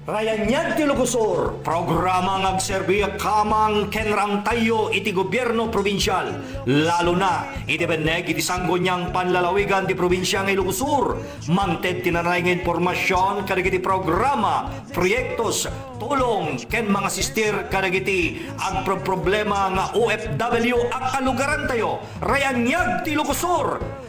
Rayanyag ti Ilocos, programa ngagserbi kamang kenrang tayo iti gobyerno probinsyal. Lalo na, iti beneg iti sanggo niyang panlalawigan ti probinsya ng Ilocos. Mangted tinanay ng informasyon kadagiti programa, proyektos, tulong ken mga sister kadagiti ang problema nga OFW ang kalugaran tayo. Rayanyag ti Ilocos.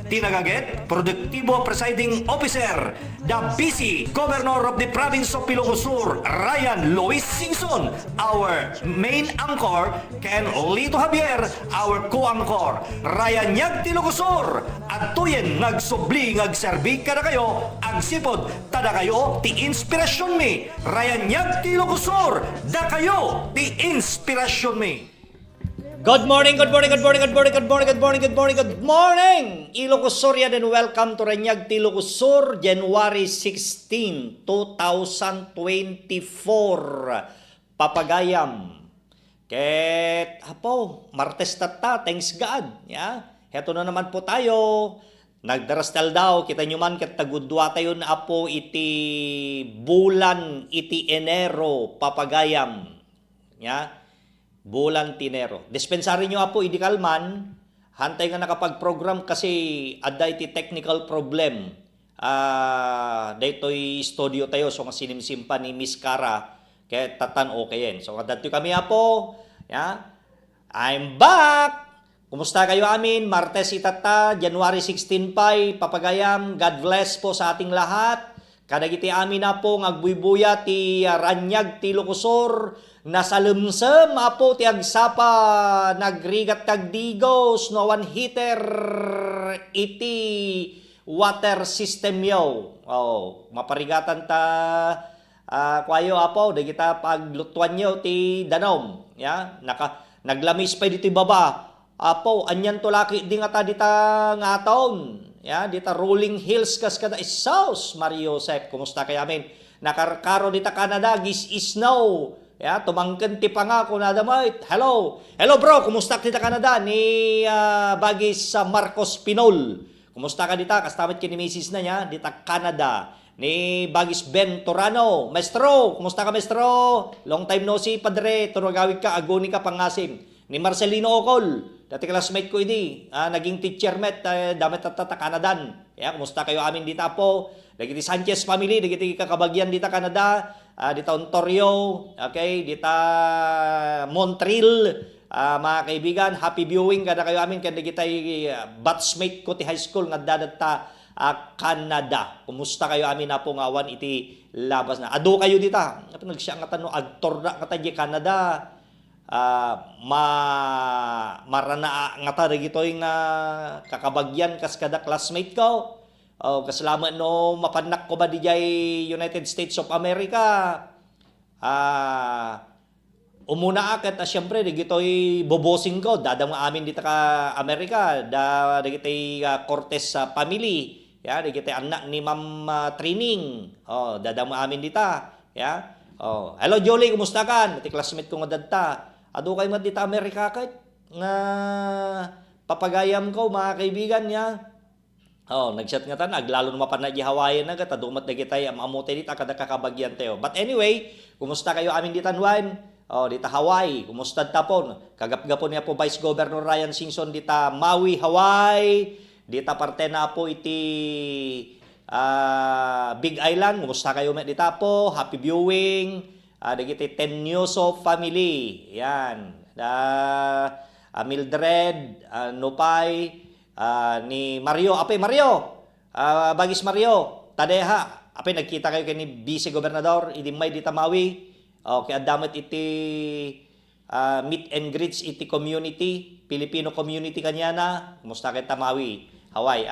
Tinagaget, Produktibo Presiding Officer, the busy Governor of the Province of Ilocos Sur, Ryan Lois Singson, our main anchor, Ken Lito Javier, our co-anchor, Ryan Yag ti Ilocos Sur, at tuyen ngagsubli ngagserbi kada kayo, ang sipod, tada kayo, ti inspirasyon mi, Ryan Yag ti Ilocos Sur, da kayo, ti inspirasyon mi. Good morning, good morning, good morning, good morning, good morning, good morning, good morning, good morning! Ilocos Sur yan and welcome to Ranyag ti Ilocos Sur, January 16, 2024. Papagayam. Ket, hapo, Martes tata, thanks God. Ya? Heto na naman po tayo. Nagdarastal daw, kita nyo man, ket tagudwa tayo na apo iti bulan, iti Enero, papagayam. Ya? Bulan tinero. Dispensary nyo apo, idi kalman, hantay nga nakapag-program kasi adda iti technical problem. Daytoy studio tayo, so nga sinimsimpa ni Miss Cara, kaya tatan okay yan. So nga dati kami apo, yeah? I'm back! Kumusta kayo amin? Martes itata, January 16 pay, papagayam, God bless po sa ating lahat. Kadagiti amin na po, ngagbuibuya ti Ranyag ti Ilocos Sur, nasa lumsem, apo ti agsapa, nagrigat tagdigos, no one heater, iti water system yo. Oh, maparigatan ta, kwayo apo, di kita paglutuan nyo ti danom. Ya? Naglamis pa dito baba. Apo, anyan to laki di nga ta dita nga taon. Ya, dita rolling hills kas kada Isaus, Mario Joseph, kumusta kaya amin? Nakarkaro dita Canada, gis snow. Ya, tumangken ti pangako na damay. Hello. Hello bro, kumusta kita Canada ni Bagis Marcos Pinol. Kumusta ka dita? Kastamit kini misis na niya dita Canada. Ni Bagis Ben Torano. Maestro, kumusta ka maestro? Long time no see, padre. Tunagawid ka, agoni ka pangasim. Ni Marcelino Ocol, dati classmate ko ini, naging teacher met, damit at Kanadan. Ya, kumusta kayo amin dita po? Dagiti Sanchez family, dagiti kakabagyan dita Canada, dita Ontario, okay, dita Montreal, mga kaibigan, happy viewing kada kayo amin, kada kita batchmate ko ti high school nga dadata Canada. Kumusta kayo amin na po nga awan iti labas na. Ado kayo dita. Ito nagsiya nga tanong, agtor na kata di Canada. Marana nga ta dagito yung kakabagyan kas kada classmate ko. Kasalamat no mapanak ko ba di United States of America. Umuna akat siyempre dagitoy bobosing ko dadang amin dito ka Amerika dagitoy Cortez family. Ya, dagitoy anak ni Ma'am Training. Dadang amin dita. Ya. Hello Jolie, kumusta kan? Iti classmate ko nga dadta. Ado kayo mat dita Amerika kahit nga papagayam ko mga kaibigan niya. Nag-chat nga ta, naglalo naman pa na di Hawaiian na gata, dumat na kita amamote dita kada kakabagyan tayo. But anyway, kumusta kayo amin dita Juan? Dita Hawaii, kumusta tapon? Kagap-gapon niya po Vice Governor Ryan Singson dita Maui, Hawaii. Dita parte na po iti Big Island, kumusta kayo met dita po? Happy viewing. Dagiti Tenyoso family. Yan. Mildred, Nupay, ni Mario. Ape Mario. Bagis Mario. Tadeha. Ape nagkita kayo kay ni Vice Gobernador idimay dita Maui. Okay, adamit iti meet and greets iti community, Filipino community kanya na. Kumusta kay Maui, Hawaii,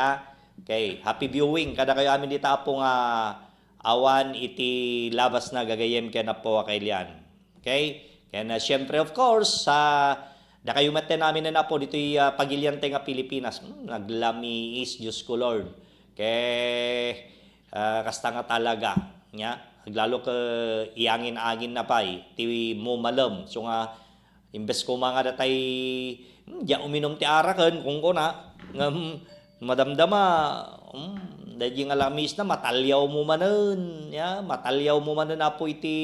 Okay, happy viewing kada kayo amin dita po nga awan iti labas na gagayem kaya na po kailian. Okay? Kaya na siyempre of course, da kayo meten namin na po dito pagilian nga Pilipinas. Naglami is Diyos ko Lord. Kaya kasta nga talaga. Naglalo ka iangin-angin na pa'y. Ti mo malam. So nga, imbes ko mga datay, di uminom ti arakan kung ko na. Madamdama, dahil nga lamis na matalyaw mo manen, ya, matalyaw mo manen na po iti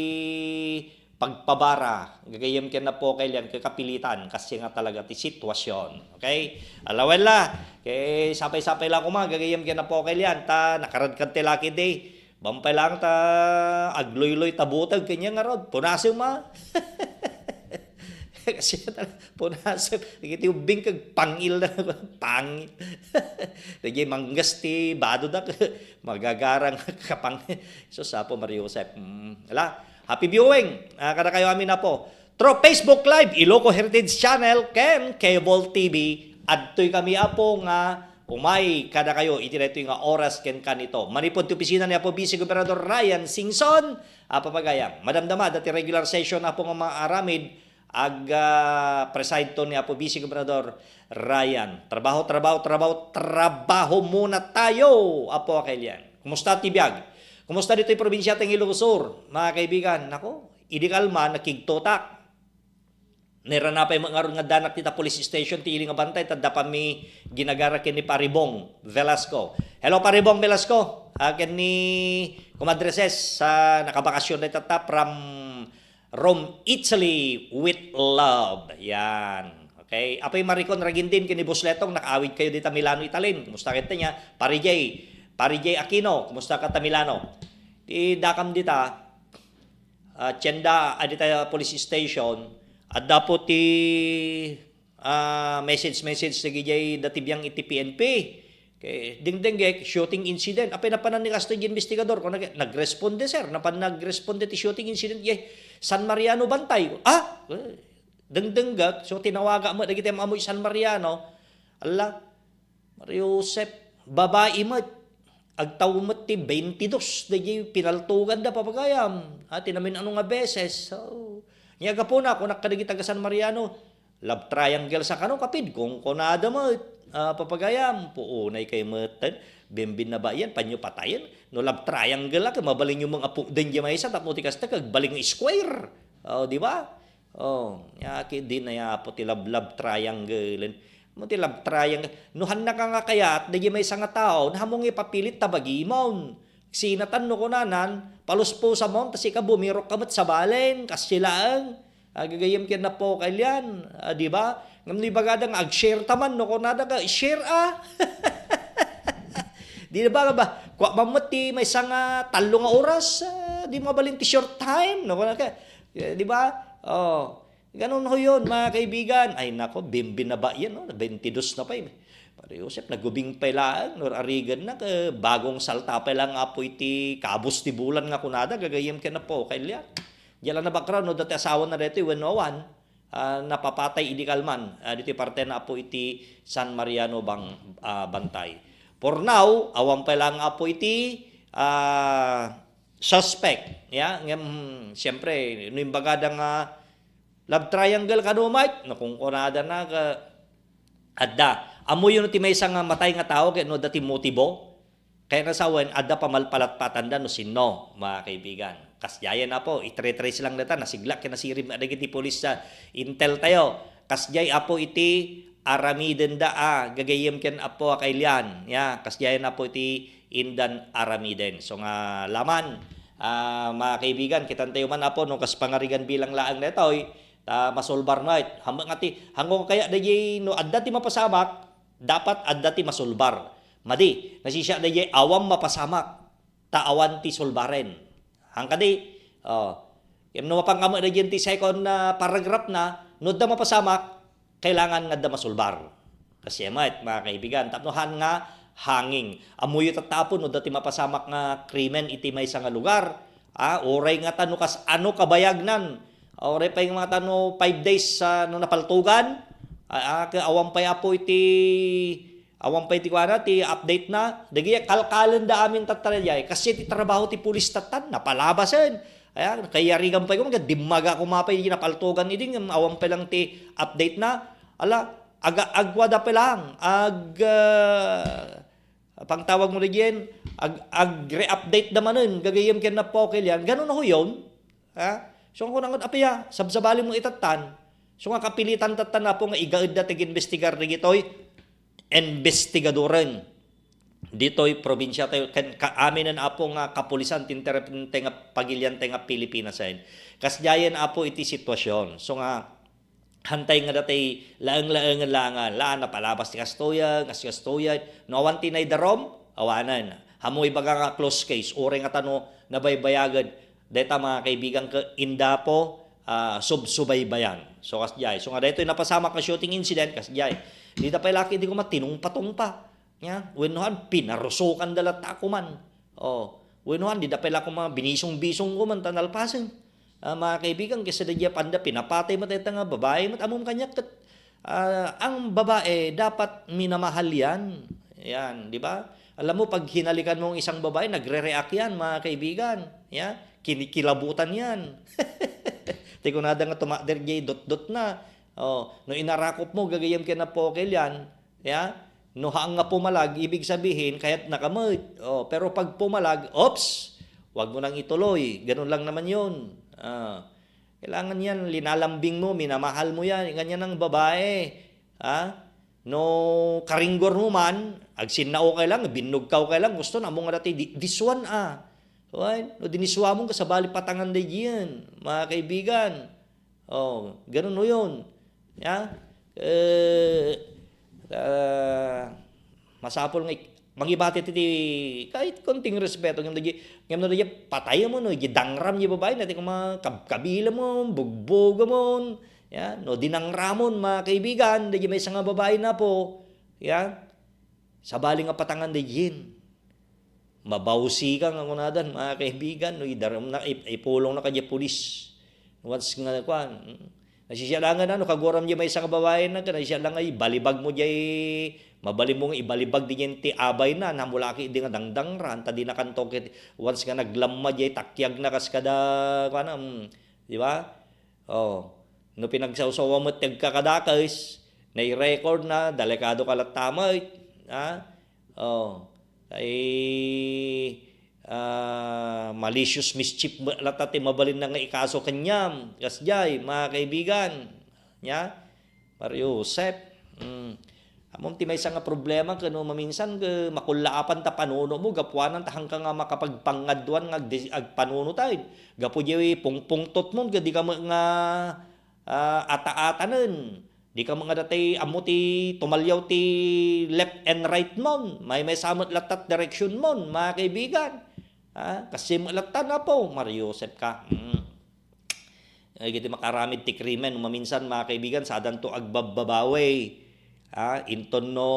pagpabara. Gagayam ka na po kailan kakapilitan kasi nga talaga ti sitwasyon. Okay? Alawela, kay sapay-sapay lang ko gagayam ka na po kailan ta nakaradkad ti laki day. Bampay lang ta agloy-loy tabutag kanya nga rod. Punasim ma. Kasi punasim. Nagiti ubing kag pangil na. Pangil. Nagay manggas ti bado da. Magagarang kapang. So sapo Mario Josep. Happy viewing! Kada kayo amin na po. Through Facebook Live, Ilocos Heritage Channel, ken Cable TV. Adtoy kami apo nga umay kada kayo itireto nga oras ken kanito. Manipod ti opisina ni Apo Vice Gobernador Ryan Singson. Papagayam. Madamdama dati regular session apo nga mga aramid preside to ni Apo Vice Gobernador Ryan. Trabaho muna tayo. Apo kailan. Kumusta tibiyag? Kumusta dito yung probinsya ng Ilocos Sur, mga kaibigan? Nako, idikal man, nakigtotak. Niranapay mga nga danak tita police station, ti iling abantay, tanda pa mi ginagarakin ni Paribong Velasco. Hello Paribong Velasco, akin ni kumadreses sa nakabakasyon na tata from Rome, Italy with love. Yan. Okay? Apay Maricon Ragindin, kini Busletong, nakaawid kayo dito Milano, Italin. Kumusta kita niya? Parijay Aquino, kumusta ka ta Milano? Ti dakam dita, Tienda adita police station, at dapo ti message nagijay datibiyang iti PNP. Kay dingdeng shooting incident. Apay napanan ni kasto investigador kung nagresponde sir, nagresponde ti shooting incident San Mariano Bantay. Dingdeng so tinawaga mo dagiti amoy San Mariano. Alla, Mario Josep, babae mo agtawmet ti 22 dagiti pinaltugan da papagayam. Tinamin ano nga beses. So, nyaga po na kung nakadagi taga San Mariano, love triangle sa kano kapid kung kunada mo papagayam puunay kay meten bimbin na ba yan panyo patayen no love triangle la kay mabaling yung mga din di maysa tapos ti kasta kag baling square. Di ba? Ya ki din na ya po ti love triangle. Ti love triangle. Nuhan na ka nga kayat, dagi may nga tao, nahamong ipapilit tabagimon. Sinatan no kunanan, paluspo sa mount, tas ika bumirok kamat sa balen, kasilaang. Gagayam kyan na po kalyan. Di ba? Ngam ni bagadang ag-share taman no kunada ka, share Di ba ba? Kwa mamati may nga talo nga oras, di mabalin ti short time. No kunada ka. Di ba? Ganon ho yun, mga kaibigan. Ay nako, bimbin na ba yan? 22 na pa yun. Pare Josep, nagubing pa lang. Arigan na, bagong salta pa lang nga po iti kabus ti bulan nga kunada. Gagayim ka na po. Kaya diyan na background, dati asawa na rito, 101, napapatay idikalman. Dito parte na po iti San Mariano Bantay. For now, awang pa lang nga po iti suspect. Siyempre, yung bagada nga love triangle ka no, Mike? Kung kunada na adda. Amoy yun ti may isang matay nga tao kaya no dati motibo. Kaya nasawan, adda pamalpalatpatan da no sino, mga kaibigan. Kasjaya na po, itre-trace lang nata, nasigla kaya nasirim na iti polis sa intel tayo. Kasjay apo iti aramiden da gagayim ken apo kailian. Kasjaya na po iti indan aramiden. So nga laman, mga kaibigan, kitantayo man apo no kas pangarigan bilang laang netoy, masulbar na hanggang kaya dahi no adda ti mapasamak dapat adda ti masulbar madi nasisya dahi awam mapasamak awan ti sulbaren hangkadi no mapangama dahi ti second na paragraph na no da mapasamak kailangan nga da masulbar kasi mga kaibigan tapnohan nga hanging amuyo tatapon no dati mapasamak nga krimen iti may nga lugar oray nga tano kas ano kabayagnan. Oray pa yung mga tano 5 days no napaltugan. Awang pa apo iti kuana ti update na. Dagi kalkalan da amin tatarayay kasi ti trabaho ti pulis tatan napalabasen. Kaya rigan pa yung dimaga kumapay napaltugan iding awang pa lang ti update na. Agwada pa lang. Pangtawag mo rin re-update naman nun. Gagayim ken na po kailan. Ganun ho yun. So kung nangat apaya, sabsabali mo itatan, so nga kapilitan tatan na po nga igaid na tig-investigar na gito'y investigadoren. dito'y probinsya tayo amin na apo nga kapulisan tinterepente nga pagilyan nga Pilipinas ay kasjayan apo iti sitwasyon so nga hantay nga datay laeng-laeng langan laan na palabas ti kastoya no awan tinay darom awanan hamoy baga nga close case ore nga tano nabaybayagan deta mga kaibigan ka inda po subsubaybayan so kasjay so nga dito napasama ka shooting incident kasjay di da pa laki di ko matinong patong pa nya wenuhan pinarusukan dalat ako man wenuhan di da pa ko mga binisong-bisong ko man tanalpasen mga kaibigan kasi dadya panda pinapatay mo tayo nga babae mat amom kanya ang babae dapat minamahal yan di ba alam mo pag hinalikan mo ang isang babae nagre-react yan mga kaibigan kinikilabutan yan tiko nada nga tumader jay dot na no inarakop mo gagayam ka na pokel yan no haang nga pumalag ibig sabihin kahit nakamit pero pag pumalag ops wag mo nang ituloy ganun lang naman yun kailangan yan linalambing mo minamahal mo yan ganyan ang babae no karinggor mo man agsin na okay lang binog ka okay lang gusto na mo nga dati this one right? No diniswa mo sa bali patangan day yan mga kaibigan ganun no yun masapol nga mangibati ti kahit konting respeto ngam na patay mo no gidangram ni babae natin kung kabila mo bugbog mo no dinangramon mga kaibigan di may nga babae na po sa bali nga patangan di yin mabawsi ka nga kunadan mga kaibigan no idaram na ipulong na kadya pulis once nga kwan nasisyalangan no kagoram di may nga babae na nasisyalang ay balibag mo di mabali mo nga ibalibag di yan ti abay na namulaki di nga dangdang ran tadi na kantok once nga naglamma di takyag na kas kada di ba no pinagsawsawa mo tagkakadakas na i-record na delikado kalat tamay malicious mischief latati mabalin na nga ikaso kanyam kasjay mga kaibigan Mario Josep amom ti maysa nga problema kano maminsan makulaapan ta panuno mo gapuanan ta hangka nga makapagpangadwan nga agpanuno tay gapu di pungpungtot mo di ka nga ata-atanen di ka mga datay amo ti tumalyaw ti left and right mon may samot latat direction mon mga kaibigan kasi malatan na po Mario Josep ka giti makaramid ti krimen maminsan mga kaibigan sadan to agbababawe inton no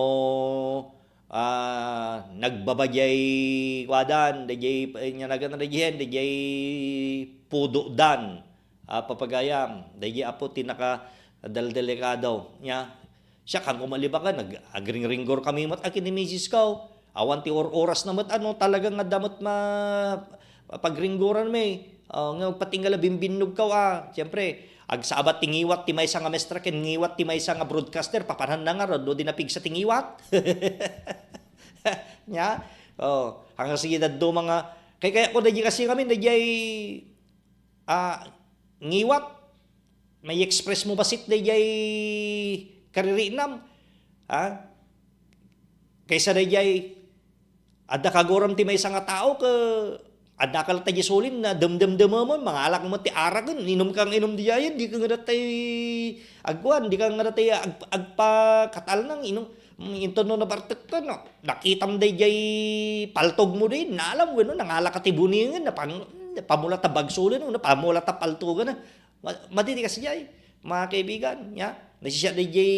nagbabajay wadan dayay nya nagana dayay pudo dan papagayam dayay apo tinaka daldelikado nya siya kang kumaliba ka nag-agring-ringgor kami mat akin ni Mrs. Kao awan ti oras na mat talagang nga damot pagringgoran may nga patingala bimbinog ka siyempre agsabat tingiwat ti maysa nga mestra ken ngiwat ti maysa nga broadcaster papanan na nga rod di napig sa tingiwat nya hanggang sige daddo mga kaya ko dadya kasi kami dadya ngiwat may express mo basit dadya karirinam kaysa dadya adda kagoram ti maysa nga tao ka adda kal tayo sulin na demon mga alak mo ti aragon inom kang inom di ayan di ka nga datay agwan di ka nga datay agpakatal nang inom into no na bartek ka no nakitam day jay paltog mo din na alam mo no nangalak ka ti buningan na pamula ta bagsulin no pamula ta paltogan na madidi kasi jay mga kaibigan nasisya day jay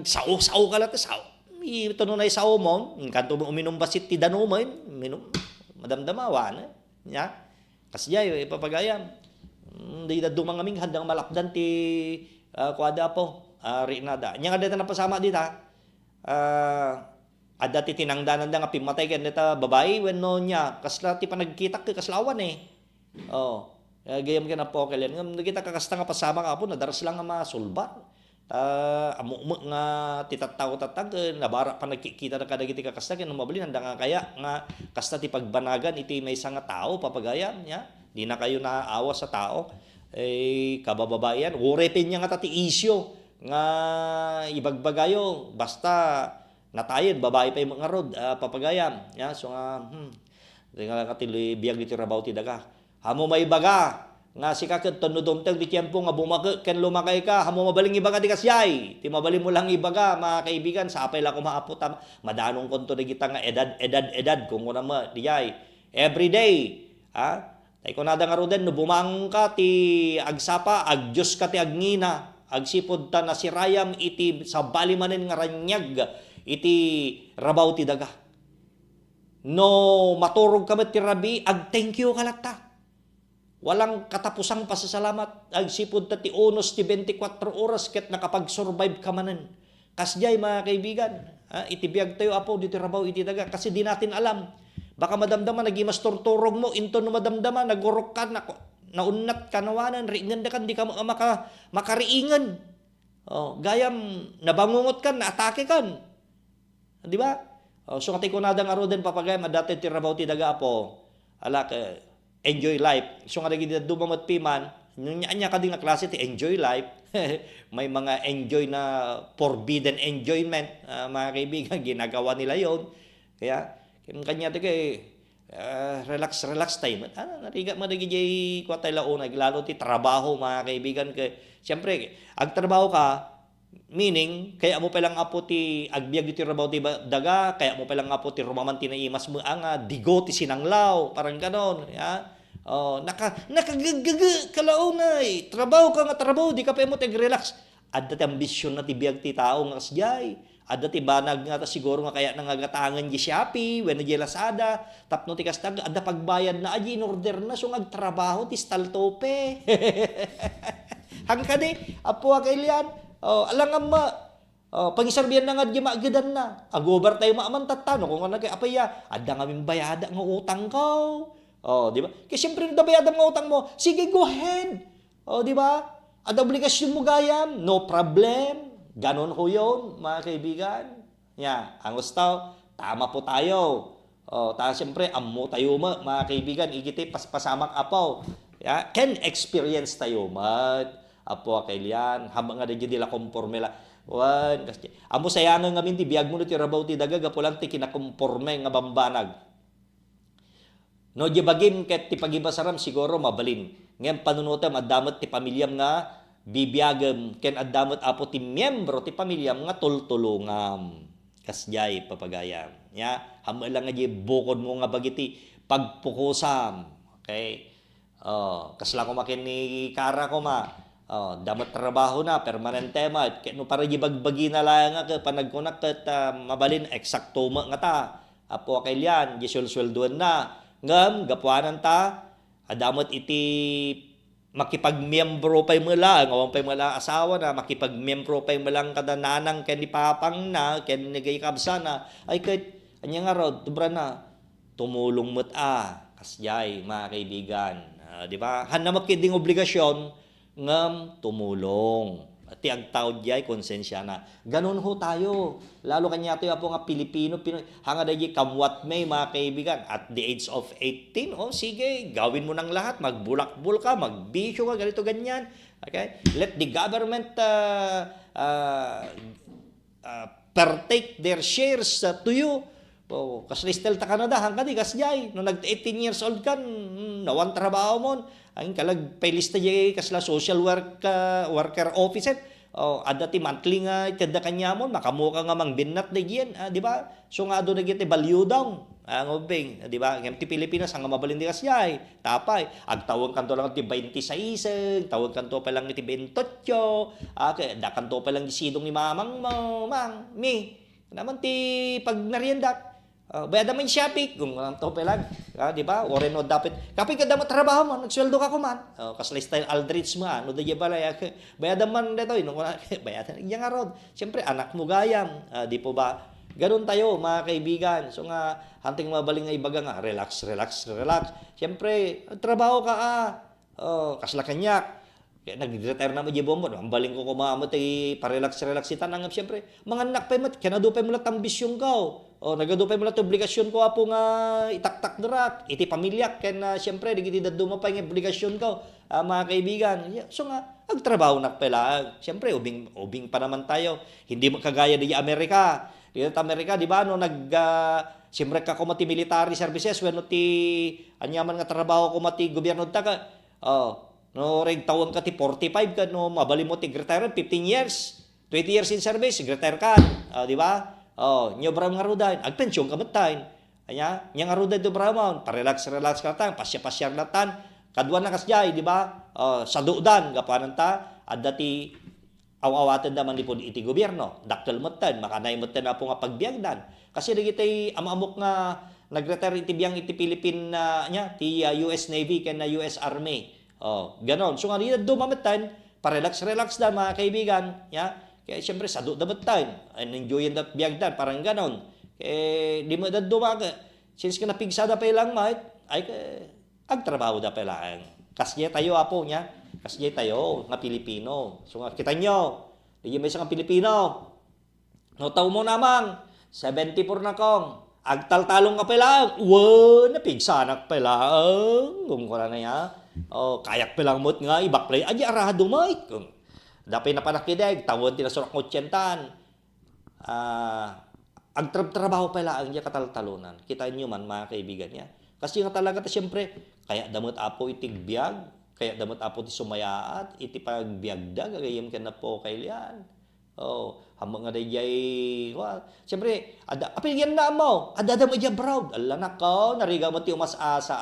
sao ka lata sao ito no na sao mo kanto mo uminom basit ti danuman minom madamdamawa na kasi jay ipapagayam di da dumang aming handang malapdan ti kuada po rinada nya nga dita napasama dita adda ti tinangdanan da nga pimatay ken dita babae wenno nya kasla ti panagkita ka kaslawan gayam ken po kelen ngam kita kakasta nga pasama ka po nadaras lang nga masulbar amo nga titataw-tatag nabara pa nagkikita na kadagiti kakasta ken mabali handa nga kaya nga kasta ti pagbanagan iti maysa nga tao papagayam nya di na kayo naawa sa tao kabababayan urepin nya nga tati isyo nga ibagbagayo basta natayin, babae pa yung mga rod, papagayam. So nga, tingala ka tiloy biyag iti rabaw ti daga. Hamo may baga, nga si kakit tonodom tag di tiyempo nga bumaka ken lumakay ka, hamo mabaling ibaga di kasyay. Ti mabaling mo lang ibaga, mga kaibigan, sapay la ko maapot madanong konto na kita nga edad kung una mo diyay. Every day, tay ko nada nga roden no bumang ka ti agsapa, agyos ka ti agnina, agsipod ta na si Rayam iti sa balimanen nga ranyag iti rabaw ti daga. No maturog kamet ti rabi, ag thank you kalata. Walang katapusang pasasalamat. Agsipod ta ti unos ti 24 oras ket nakapag-survive ka manen. Kasjay mga kaibigan, itibiyag tayo apo dito rabaw iti daga kasi di natin alam. Baka madamdaman nagimas torturog mo, into no madamdaman nagurok ka naunat kanawanan, riingan da kan di ka makariingan. Gayam nabangungot kan, naatake kan. Di ba? So katay ko nadang aro din papagay, madati ti rabaw ti daga po, alak, enjoy life. So nga naging dumamat piman, nya ka din nga klase ti enjoy life, may mga enjoy na forbidden enjoyment, mga kaibigan, ginagawa nila yon. Kaya, kanya ti kay, relax time. Nariga mo naging jay kwa tayo launay, lalo ti trabaho, mga kaibigan. Siyempre, ag trabaho ka, meaning, kaya mo palang apo ti agbiag iti rabaw ti daga, kaya mo palang apo ti rumaman ti naimas mo digo ti sinanglaw, parang ganon. Nakagagaga kalaunay, trabaho ka nga trabaho, di ka pa mo tag-relax. Adda ti ambisyon na ti biag ti tao nga kasjay. Adda ti banag nga ta siguro nga kaya nangagatangan di Shopee, wenno di Lazada, tapno ti kastag, adda pagbayad na aji in order na, so agtrabaho ti staltope. Hangka di, apo kailian, alang amma, pangisarbihan na nga di maagidan na. Agobar tayo maamantatano kung ano kay apaya, adda nga bayada nga utang ko. Di ba? Kasi siyempre bayada nga utang mo, sige go ahead. Di ba? Adda obligasyon mo gayam, no problem. Ganon ho yun, mga kaibigan. Ang gusto, tama po tayo. Siyempre, amo tayo mga kaibigan, igiti pasamak apaw. Can experience tayo apo kailian habang nga di la konporme la kasi amo sayangan nga min ti biag mo ti rabaw ti daga gapulang ti kinakonporme nga bambanag no di bagim ket ti pagibasaram siguro mabalin ngem panunutem addamet ti pamilyam nga bibiyagem ken addamet apo ti miyembro ti pamilyam nga tultulungam kasjay papagayam hamo lang nga di bukod mo nga bagiti pagpukusam okay kasla ko makin ni Kara ko damat trabaho na, permanente no para gibagbagi na lang nga panagkunak ket mabalin eksakto nga ta. Apo kailian, gisulsulduan na. Ngam gapuanan ta, adamot iti makipagmiyembro pay mala, ngawang pay mala asawa na, makipagmiyembro pay malang kada nanang ken ni papang na, ken ni gay kabsa na, ay ket anya nga rod, tubra na, tumulong mo't kasjay, mga kaibigan. Di ba? Hanamak kiding obligasyon, ngam tumulong. Ti agtawd jay konsensya na. Ganun ho tayo. Lalo kanya tayo apo nga Pilipino, hanga dahi kamwat may mga kaibigan at the age of 18, sige, gawin mo ng lahat, magbulakbul ka, magbisyo ka, ganito ganyan. Okay? Let the government partake their shares to you. Kaslistel ta Canada, hangga di kasjay. No nag 18 years old kan, nawan trabaho mo. Ang kalag paylista jay kasla social worker officer. Ada ti monthly nga itada kanya mo, makamuka nga mang binnat na yan, di ba? So nga doon naging ti value down. Ang ubing, di ba? Ngam ti Pilipinas, ang mabalin di kasjay. Tapay, agtawag kanto lang ti 26, tawag kanto pa lang ti 28, da kanto pa lang sidong ni mamang mo, mi. Naman ti pag nariendak, bayad naman Shopee, kung to pelag, di ba? Oren no dapat. Kapag kada mo trabaho mo, nagsweldo ka kuman. Kasla style Aldrich mo, no da balay. Bayad naman dito, bayad yang arod. Siyempre anak mo gayam, di po ba? Ganun tayo, mga kaibigan. So nga hanting mabaling nga ibaga nga, relax. Siyempre, trabaho ka kasla kanyak. Kaya nag-retire na mo di bombo, ang baling ko kumamot parelax itan ang siyempre mga anak pa mo kanadupay mo lat ambisyon ka nagadupay mo lat obligasyon ko apo nga itaktak drak iti pamilya ken siyempre digiti daddo mo pa nga obligasyon ka mga kaibigan. So nga agtrabaho na pala siyempre ubing pa naman tayo, hindi mo kagaya di Amerika Dito sa Amerika, di ba, no, siyempre ka kumati military services, when ti, anyaman nga trabaho kumati gobyerno ta ka, no, reg tawon ka ti 45 ka, no, mabali mo ti retire 15 years, 20 years in service, retire ka, di ba? Nyo bram nga rudahin, agpensyon ka matayin. Anya, nya nga rudahin do bramon, parelax ka tan, pasya-pasyar na tan, kadwan na kasjay, di ba? Sadudan, gapanan ta, at dati, awawatan naman ipon iti gobyerno. Daktal matan, makanay matan na po nga pagbiagdan. Kasi nagitay amamok nga nag-retire iti biyang iti Philippine ti US Navy ken na US Army. Ganon. So nga dito dumamatan, parelax na mga kaibigan, kaya siyempre sadu damatan, enjoyin dat biagdan parang ganon. Di mo dat dumaga. Since ka napigsada pa ilang mait, ay agtrabaho da pa ilang. Kasya tayo apo niya. Kasi tayo, nga Pilipino. So nga, kita nyo, di may isang Pilipino. No, tao mo namang, 74 na kong, agtaltalong ka pala, napigsanak pala, kung kura na ya, kayak palang mo't nga, ibaklay, adi arado mo, kung dapay na panakideg, tawon tinasurak mo tyentan, agtrabaho pala ang niya kataltalunan. Kita nyo man, mga kaibigan niya. Kasi nga talaga, siyempre, kaya damot apo itigbiag, kaya damat apo ti sumayaat, iti pagbiagda, gagayam ka na po kailan. Hamang nga dayay, siyempre, apilyan na mo, adada mo dyan proud. Ala nako, nariga mo ti umas-asa,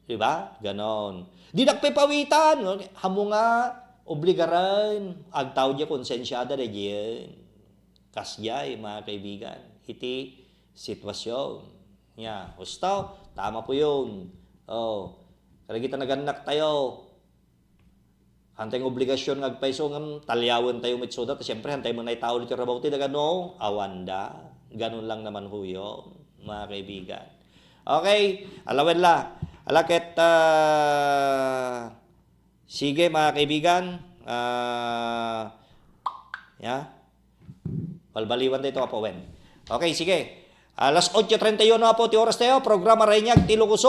Diba? Ganon. Di nagpipawitan, hamo nga, obligaran, agtaw dya konsensyada na dyan. Kasyay, mga kaibigan, iti sitwasyon. Gusto, tama po yun. Kaya kita naganak tayo. Hantay ng obligasyon ngagpaiso ng talyawan tayo mitsuda. Siyempre, hantay mo na itao dito rabaw ti dagano. Awanda. Ganun lang naman ho yun, mga kaibigan. Okay, alawen la. Alakit, sige mga kaibigan. Balbaliwan tayo ito, Wen. Okay, sige. Alas 8:31 na po ti oras tayo, programa Renyag ti Ilocos.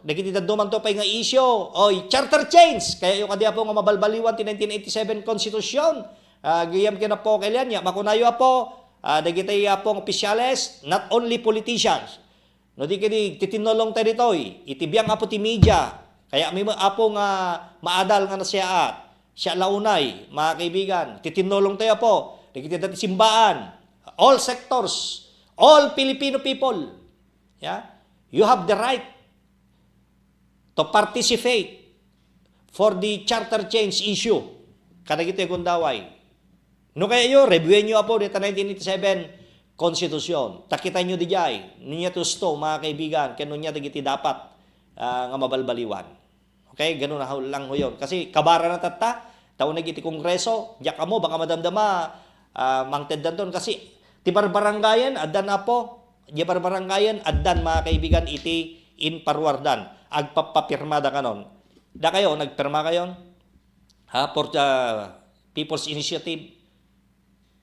Nagitidad to pa nga isyo. Charter change. Kaya yung kadiya po nga mabalbaliwan ti 1987 Constitution. Gayam kina po kailan niya. Makunayo po, nagitay po ng opisyales, not only politicians. No di kini titinolong tayo dito. Itibiyang apo ti media. Kaya may apo nga maadal nga nasyaat. Siya launay, mga kaibigan. Titinolong tayo po. Nagitidad ti simbaan. All sectors. All Filipino people, you have the right to participate for the charter change issue. Kada kita yung kundaway. No kaya yun, reviewin nyo po dito 1987 Constitution. Takita nyo di jay. Ninya tusto, mga kaibigan, kaya niya digiti dapat nga mabalbaliwan. Okay, ganun na lang ho yun. Kasi kabara na tata, taon nagiti kongreso, diyak mo, baka madamdama, mangted doon. Kasi ti barbarangayan, addan na po. Di barbarangayan, addan mga kaibigan, iti in parwardan. Agpapapirmada ka nun. Da kayo, nagpirma kayo? For the People's Initiative.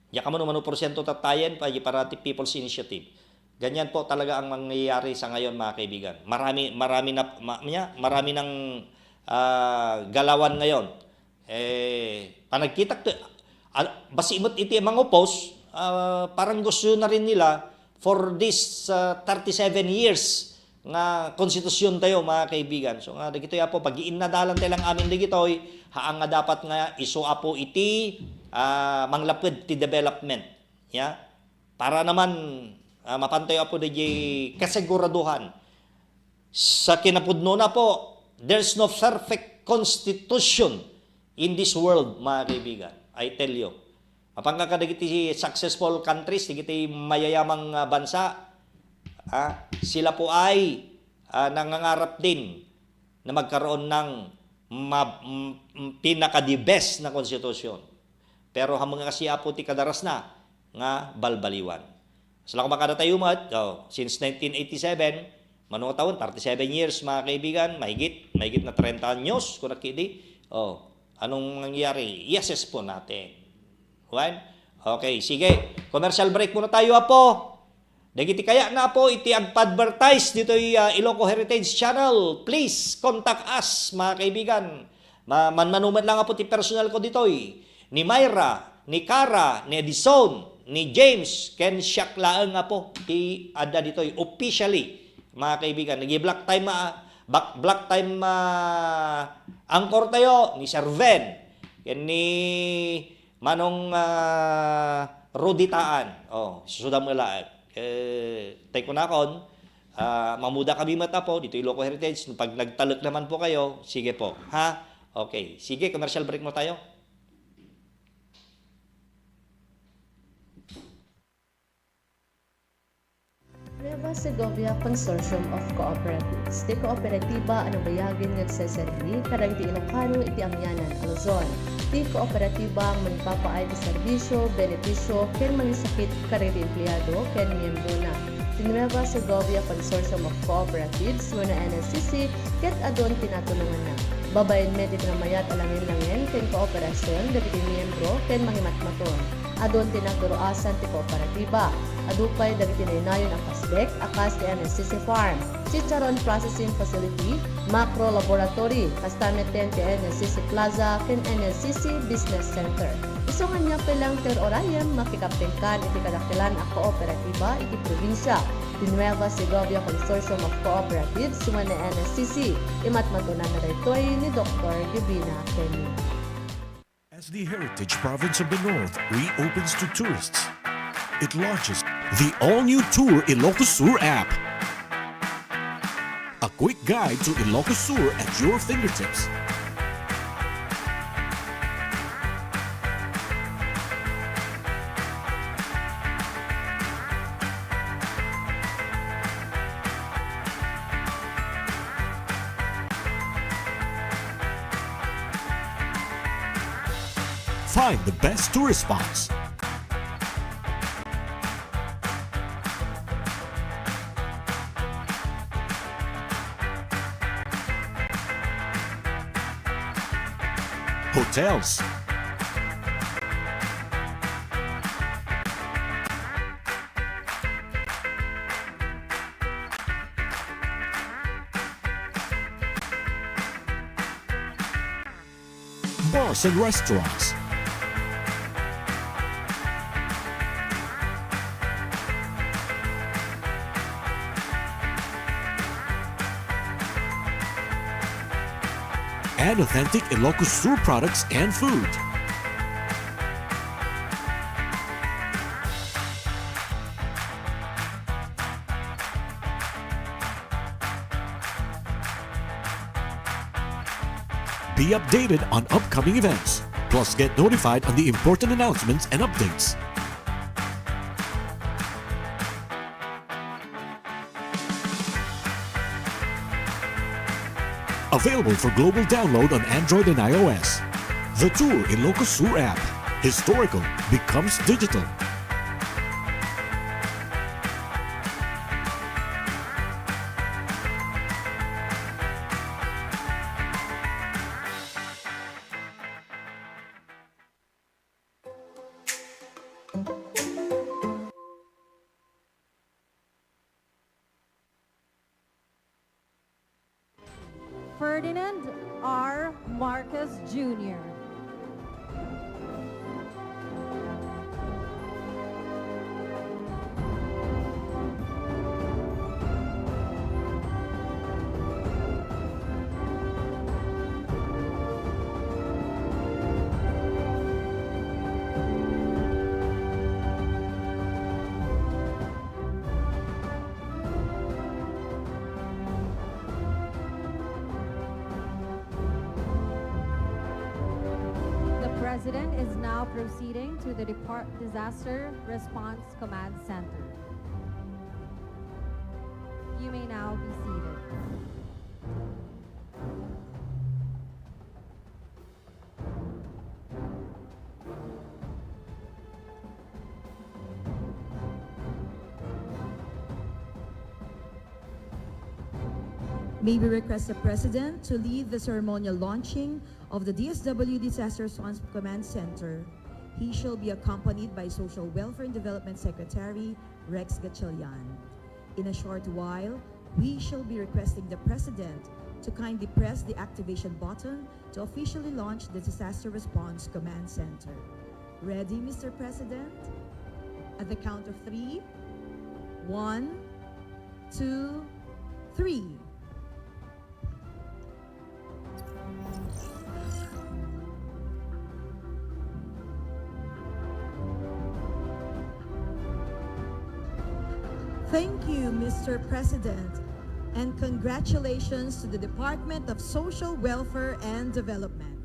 Di ka man porsyento tatayan para ti People's Initiative. Ganyan po talaga ang mangyayari sa ngayon mga kaibigan. Marami ng galawan ngayon. Panagkitak, basimot iti mga post, parang gusto na rin nila for this 37 years nga konstitusyon tayo mga kaibigan. So nga dagito po pag-iinadalan tayo lang amin dagitoy haang nga dapat nga iso apo iti manglapid ti development. Para naman mapantay apo di kasiguraduhan. Sa kinapudno na po, there's no perfect constitution in this world mga kaibigan. I tell you. Mapangga ka dagiti successful countries, dagiti mayayamang bansa, sila po ay nangangarap din na magkaroon ng pinaka-the best na konstitusyon. Pero hamang kasi apo ti kadaras na nga balbaliwan. Sala ko makadatayo since 1987, manong taon, 37 years mga kaibigan, mahigit na 30 anyos, kung nakidi, anong nangyari? Yeses po natin. Okay, sige. Commercial break muna tayo po. Dagiti kaya na po iti agpa-advertise dito yung Ilocos Heritage Channel. Please contact us mga kaibigan. Manmanuman lang po ti personal ko dito. Ni Myra, ni Cara, ni Edison, ni James ken siyak laeng nga po ada ditoy officially mga kaibigan black time angkor tayo ni Sir Ven ken ni Manong Roditaan susuda mo laeng tay ko nakon mamuda kami mata po dito Ilocos Heritage pag nagtalok naman po kayo sige po ha okay sige commercial break mo tayo. Nueva Segovia Consortium of Cooperatives. Di kooperatiba anong bayagin nagsasarili, karang di Ilocano iti amyanan Luzon. Di kooperatiba ang magpapaay ti serbisyo, benepisyo, ken mangisakit kariri empleyado, ken miyembro na. Di Nueva Segovia Consortium of Cooperatives, muna NSCC, ket adon tinatulungan na. Babayin medit na mayat alangin-langin, ken kooperasyon, dagiti miyembro, ken mangimatmaton. Adon tinaturoasan ti kooperatiba. Adupay dagiti naynayon ang kasdek, akas ti NSCC Farm, Chicharon Processing Facility, Macro Laboratory, kastameten ti NSCC Plaza, ken NSCC Business Center. Isungan niya pelang ter orayem makikaptengkan iti kadakilan a kooperatiba iti probinsya. Di Nueva Segovia Consortium of Cooperatives suman na NSCC. Imatmatunan na daytoy ni Dr. Gibina Kenny. As the heritage province of the North reopens to tourists, it launches the all-new Tour Ilocos Sur app. A quick guide to Ilocos Sur at your fingertips. Find the best tourist spots. Hotels. Bars and restaurants. And authentic Ilocos Sur products and food. Be updated on upcoming events, plus get notified on the important announcements and updates. Available for global download on Android and iOS. The Tour Ilocos Sur app. Historical becomes digital. Ferdinand R. Marcus Jr. The President is now proceeding to the Disaster Response Command Center. You may now be seated. May we request the President to lead the ceremonial launching of the DSW Disaster Response Command Center. He shall be accompanied by Social Welfare and Development Secretary Rex Gatchalian. In a short while, we shall be requesting the President to kindly press the activation button to officially launch the Disaster Response Command Center. Ready, Mr. President? At the count of 3. 1, 2, 3. Thank you, Mr. President, and congratulations to the Department of Social Welfare and Development.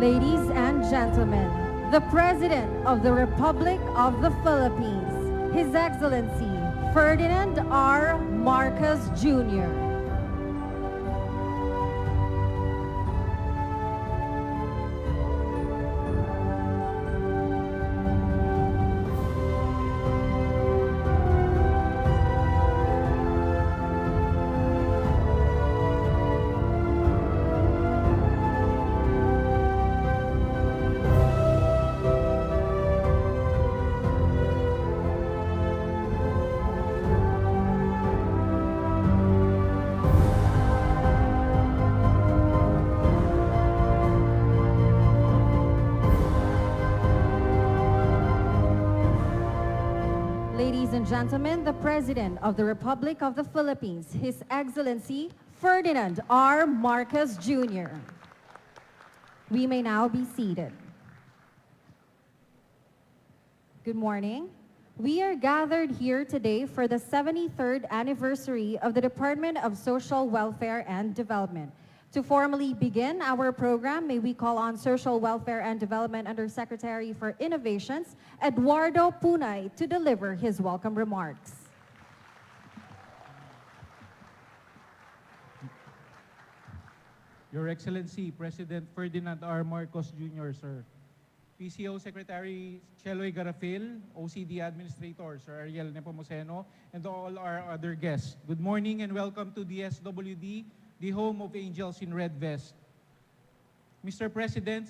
Ladies and gentlemen, the President of the Republic of the Philippines, His Excellency Ferdinand R. Marcos Jr. Ladies and gentlemen, the President of the Republic of the Philippines, His Excellency Ferdinand R. Marcos Jr. We may now be seated. Good morning. We are gathered here today for the 73rd anniversary of the Department of Social Welfare and Development. To formally begin our program, may we call on Social Welfare and Development Undersecretary for Innovations, Eduardo Punay, to deliver his welcome remarks. Your Excellency, President Ferdinand R. Marcos Jr., sir. PCO Secretary Cheloy Garafil, OCD Administrator, Sir Ariel Nepomuceno, and all our other guests. Good morning and welcome to DSWD, the home of angels in red vest. Mr. President,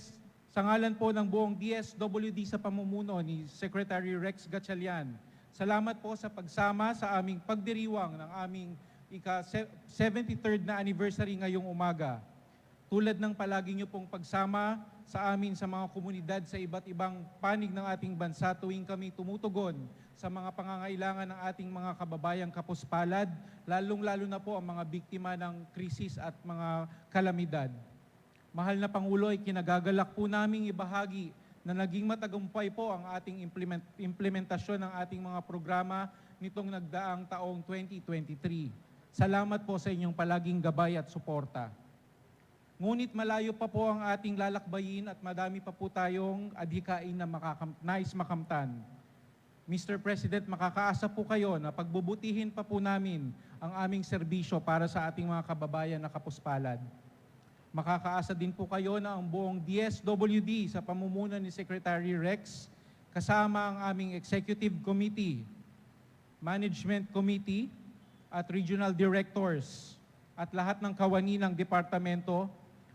sa ngalan po ng buong DSWD sa pamumuno ni Secretary Rex Gatchalian, salamat po sa pagsama sa aming pagdiriwang ng aming ika-73rd na anniversary ngayong umaga. Tulad ng palagi niyo pong pagsama sa amin sa mga komunidad sa iba't ibang panig ng ating bansa tuwing kami tumutugon sa mga pangangailangan ng ating mga kababayang kapuspalad, lalong-lalo na po ang mga biktima ng krisis at mga kalamidad. Mahal na Pangulo, ay kinagagalak po naming ibahagi na naging matagumpay po ang ating implementasyon ng ating mga programa nitong nagdaang taong 2023. Salamat po sa inyong palaging gabay at suporta. Ngunit malayo pa po ang ating lalakbayin at madami pa po tayong adhikain na nais makamtan. Mr. President, makakaasa po kayo na pagbubutihin pa po namin ang aming serbisyo para sa ating mga kababayan na kapuspalad. Makakaasa din po kayo na ang buong DSWD sa pamumuno ni Secretary Rex, kasama ang aming Executive Committee, Management Committee at Regional Directors at lahat ng kawani ng departamento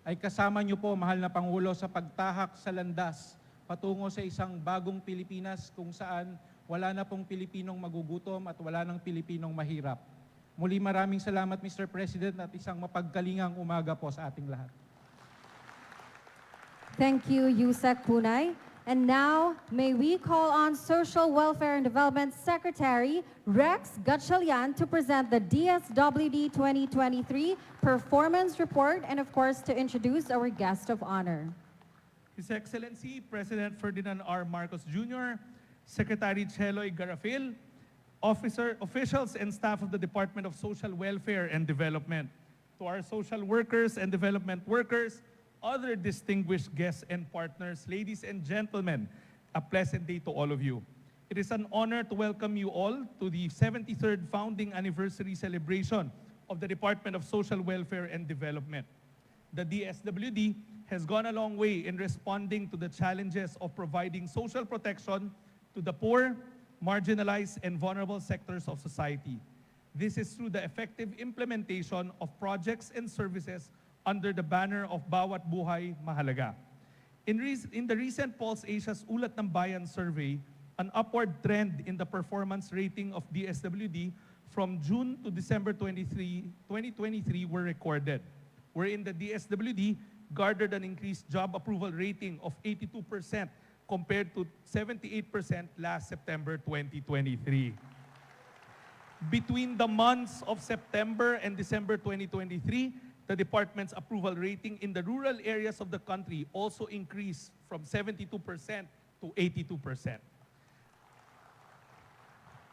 ay kasama niyo po, mahal na Pangulo, sa pagtahak sa landas patungo sa isang bagong Pilipinas kung saan wala na pong Pilipinong magugutom at wala nang Pilipinong mahirap. Muli maraming salamat, Mr. President, at isang mapagkalingang umaga po sa ating lahat. Thank you, Yusek Punay. And now, may we call on Social Welfare and Development Secretary Rex Gatchalian to present the DSWD 2023 Performance Report and, of course, to introduce our guest of honor. His Excellency President Ferdinand R. Marcos Jr., Secretary Cheloy Garafil, officials and staff of the Department of Social Welfare and Development, to our social workers and development workers, other distinguished guests and partners, ladies and gentlemen, a pleasant day to all of you. It is an honor to welcome you all to the 73rd founding anniversary celebration of the Department of Social Welfare and Development. The DSWD has gone a long way in responding to the challenges of providing social protection to the poor, marginalized, and vulnerable sectors of society. This is through the effective implementation of projects and services under the banner of Bawat Buhay Mahalaga. In the recent Pulse Asia's Ulat ng Bayan survey, an upward trend in the performance rating of DSWD from June to December 2023 were recorded, wherein the DSWD garnered an increased job approval rating of 82% compared to 78% last September 2023. Between the months of September and December 2023, the department's approval rating in the rural areas of the country also increased from 72% to 82%.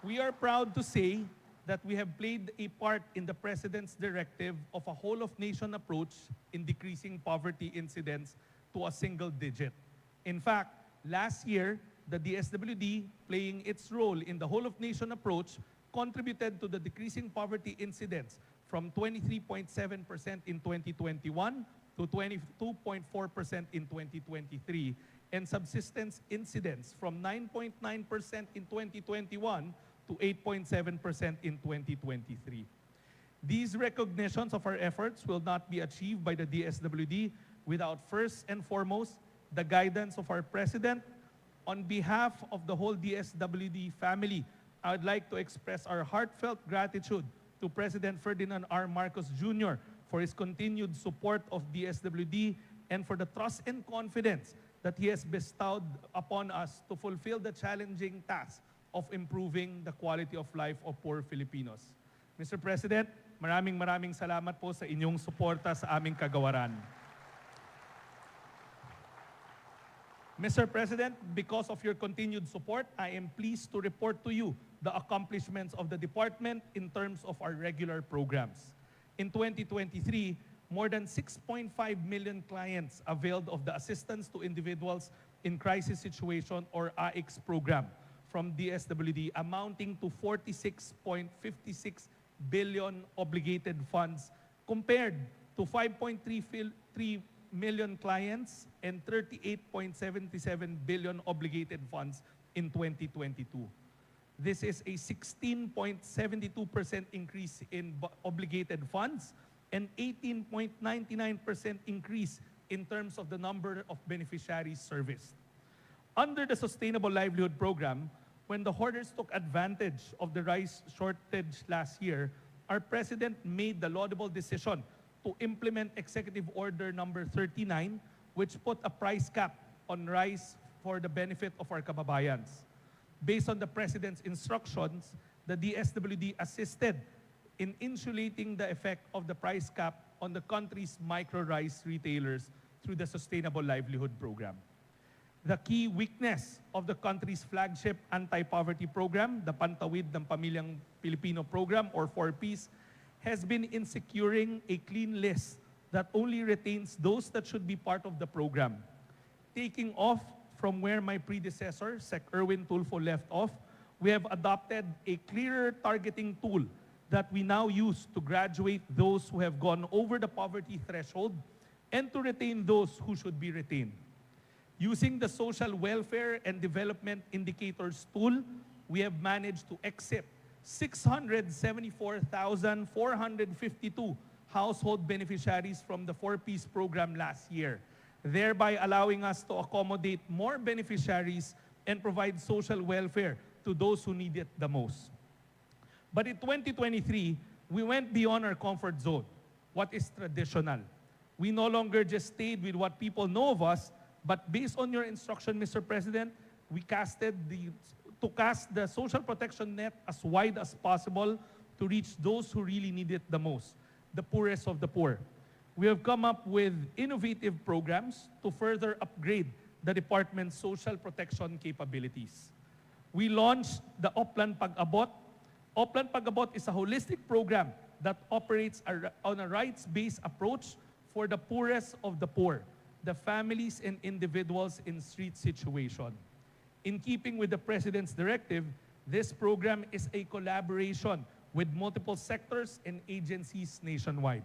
We are proud to say that we have played a part in the President's directive of a whole-of-nation approach in decreasing poverty incidence to a single digit. In fact, last year, the DSWD, playing its role in the whole-of-nation approach, contributed to the decreasing poverty incidence from 23.7% in 2021 to 22.4% in 2023, and subsistence incidence from 9.9% in 2021 to 8.7% in 2023. These recognitions of our efforts will not be achieved by the DSWD without first and foremost the guidance of our President. On behalf of the whole DSWD family, I would like to express our heartfelt gratitude to President Ferdinand R. Marcos Jr. for his continued support of DSWD and for the trust and confidence that he has bestowed upon us to fulfill the challenging task of improving the quality of life of poor Filipinos. Mr. President, maraming salamat po sa inyong suporta sa aming kagawaran. Mr. President, because of your continued support, I am pleased to report to you the accomplishments of the department in terms of our regular programs. In 2023, more than 6.5 million clients availed of the Assistance to Individuals in Crisis Situation or AICS program from DSWD, amounting to 46.56 billion obligated funds compared to 5.3 million clients and 38.77 billion obligated funds in 2022. This is a 16.72% increase in obligated funds and 18.99% increase in terms of the number of beneficiaries serviced. Under the Sustainable Livelihood Program, when the hoarders took advantage of the rice shortage last year, our President made the laudable decision to implement Executive Order number 39, which put a price cap on rice for the benefit of our kababayans. Based on the President's instructions, the DSWD assisted in insulating the effect of the price cap on the country's micro-rice retailers through the Sustainable Livelihood Program. The key weakness of the country's flagship anti-poverty program, the Pantawid ng Pamilyang Pilipino program or 4Ps, has been in securing a clean list that only retains those that should be part of the program. Taking off from where my predecessor, Sec. Erwin Tulfo, left off, we have adopted a clearer targeting tool that we now use to graduate those who have gone over the poverty threshold and to retain those who should be retained. Using the Social Welfare and Development Indicators tool, we have managed to exit 674,452 household beneficiaries from the 4Ps program last year, thereby allowing us to accommodate more beneficiaries and provide social welfare to those who need it the most. But in 2023, we went beyond our comfort zone, what is traditional. We no longer just stayed with what people know of us, but based on your instruction, Mr. President, we cast the social protection net as wide as possible to reach those who really need it the most, the poorest of the poor. We have come up with innovative programs to further upgrade the department's social protection capabilities. We launched the Oplan Pag-abot. Oplan Pag-abot is a holistic program that operates on a rights-based approach for the poorest of the poor, the families and individuals in street situation. In keeping with the President's directive, this program is a collaboration with multiple sectors and agencies nationwide.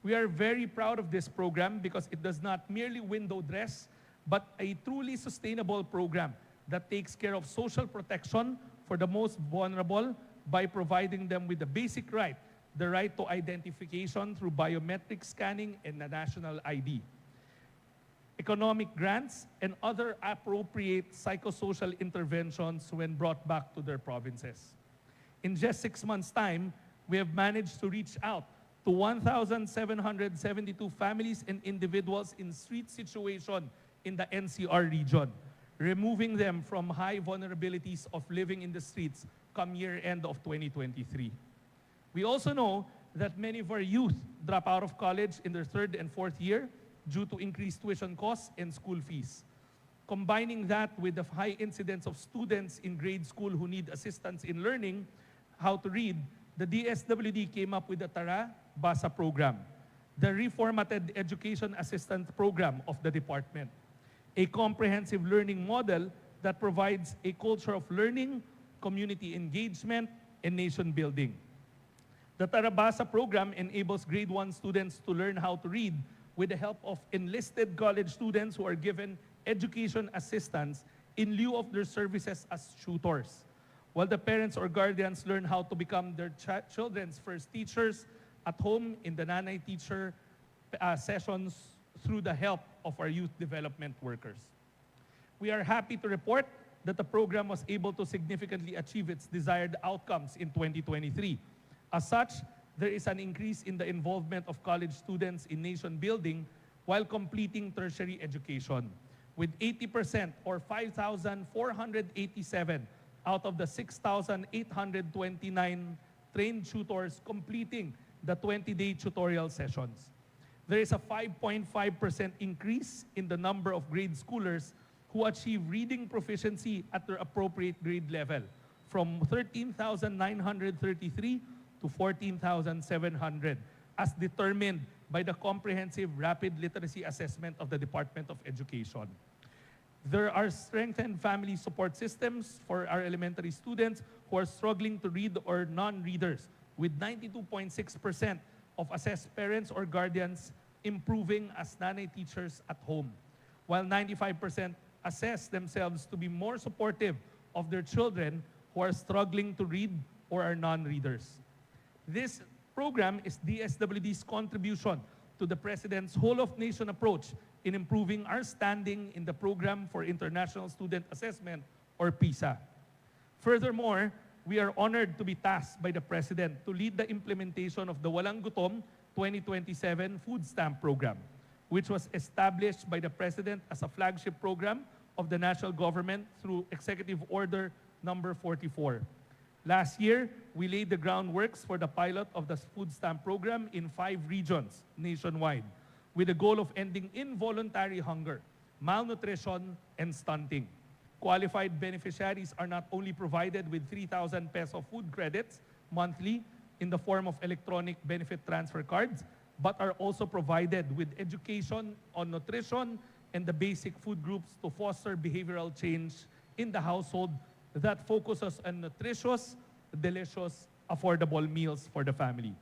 We are very proud of this program because it does not merely window dress, but a truly sustainable program that takes care of social protection for the most vulnerable by providing them with the basic right, the right to identification through biometric scanning and a national ID, economic grants, and other appropriate psychosocial interventions when brought back to their provinces. In just 6 months' time, we have managed to reach out to 1,772 families and individuals in street situation in the NCR region, removing them from high vulnerabilities of living in the streets come year-end of 2023. We also know that many of our youth drop out of college in their 3rd and 4th year due to increased tuition costs and school fees. Combining that with the high incidence of students in grade school who need assistance in learning how to read, the DSWD came up with the Tara Basa program. the reformatted Education Assistant Program of the department, a comprehensive learning model that provides a culture of learning, community engagement, and nation building. The Tarabasa program enables grade 1 students to learn how to read with the help of enlisted college students who are given education assistance in lieu of their services as tutors, while the parents or guardians learn how to become their children's first teachers at home in the Nanay Teacher sessions through the help of our youth development workers. We are happy to report that the program was able to significantly achieve its desired outcomes in 2023. As such, there is an increase in the involvement of college students in nation building while completing tertiary education, with 80% or 5,487 out of the 6,829 trained tutors completing the 20-day tutorial sessions. There is a 5.5% increase in the number of grade schoolers who achieve reading proficiency at their appropriate grade level, from 13,933 to 14,700, as determined by the Comprehensive Rapid Literacy Assessment of the Department of Education. There are strengthened family support systems for our elementary students who are struggling to read or non-readers, with 92.6% of assessed parents or guardians improving as nanay teachers at home, while 95% assess themselves to be more supportive of their children who are struggling to read or are non-readers. This program is DSWD's contribution to the President's whole-of-nation approach in improving our standing in the Program for International Student Assessment, or PISA. Furthermore, we are honored to be tasked by the President to lead the implementation of the Walang Gutom 2027 Food Stamp Program, which was established by the President as a flagship program of the national government through Executive Order Number 44. Last year, we laid the groundworks for the pilot of the food stamp program in 5 regions nationwide, with the goal of ending involuntary hunger, malnutrition, and stunting. Qualified beneficiaries are not only provided with 3,000 peso food credits monthly in the form of electronic benefit transfer cards, but are also provided with education on nutrition and the basic food groups to foster behavioral change in the household that focuses on nutritious, delicious, affordable meals for the family.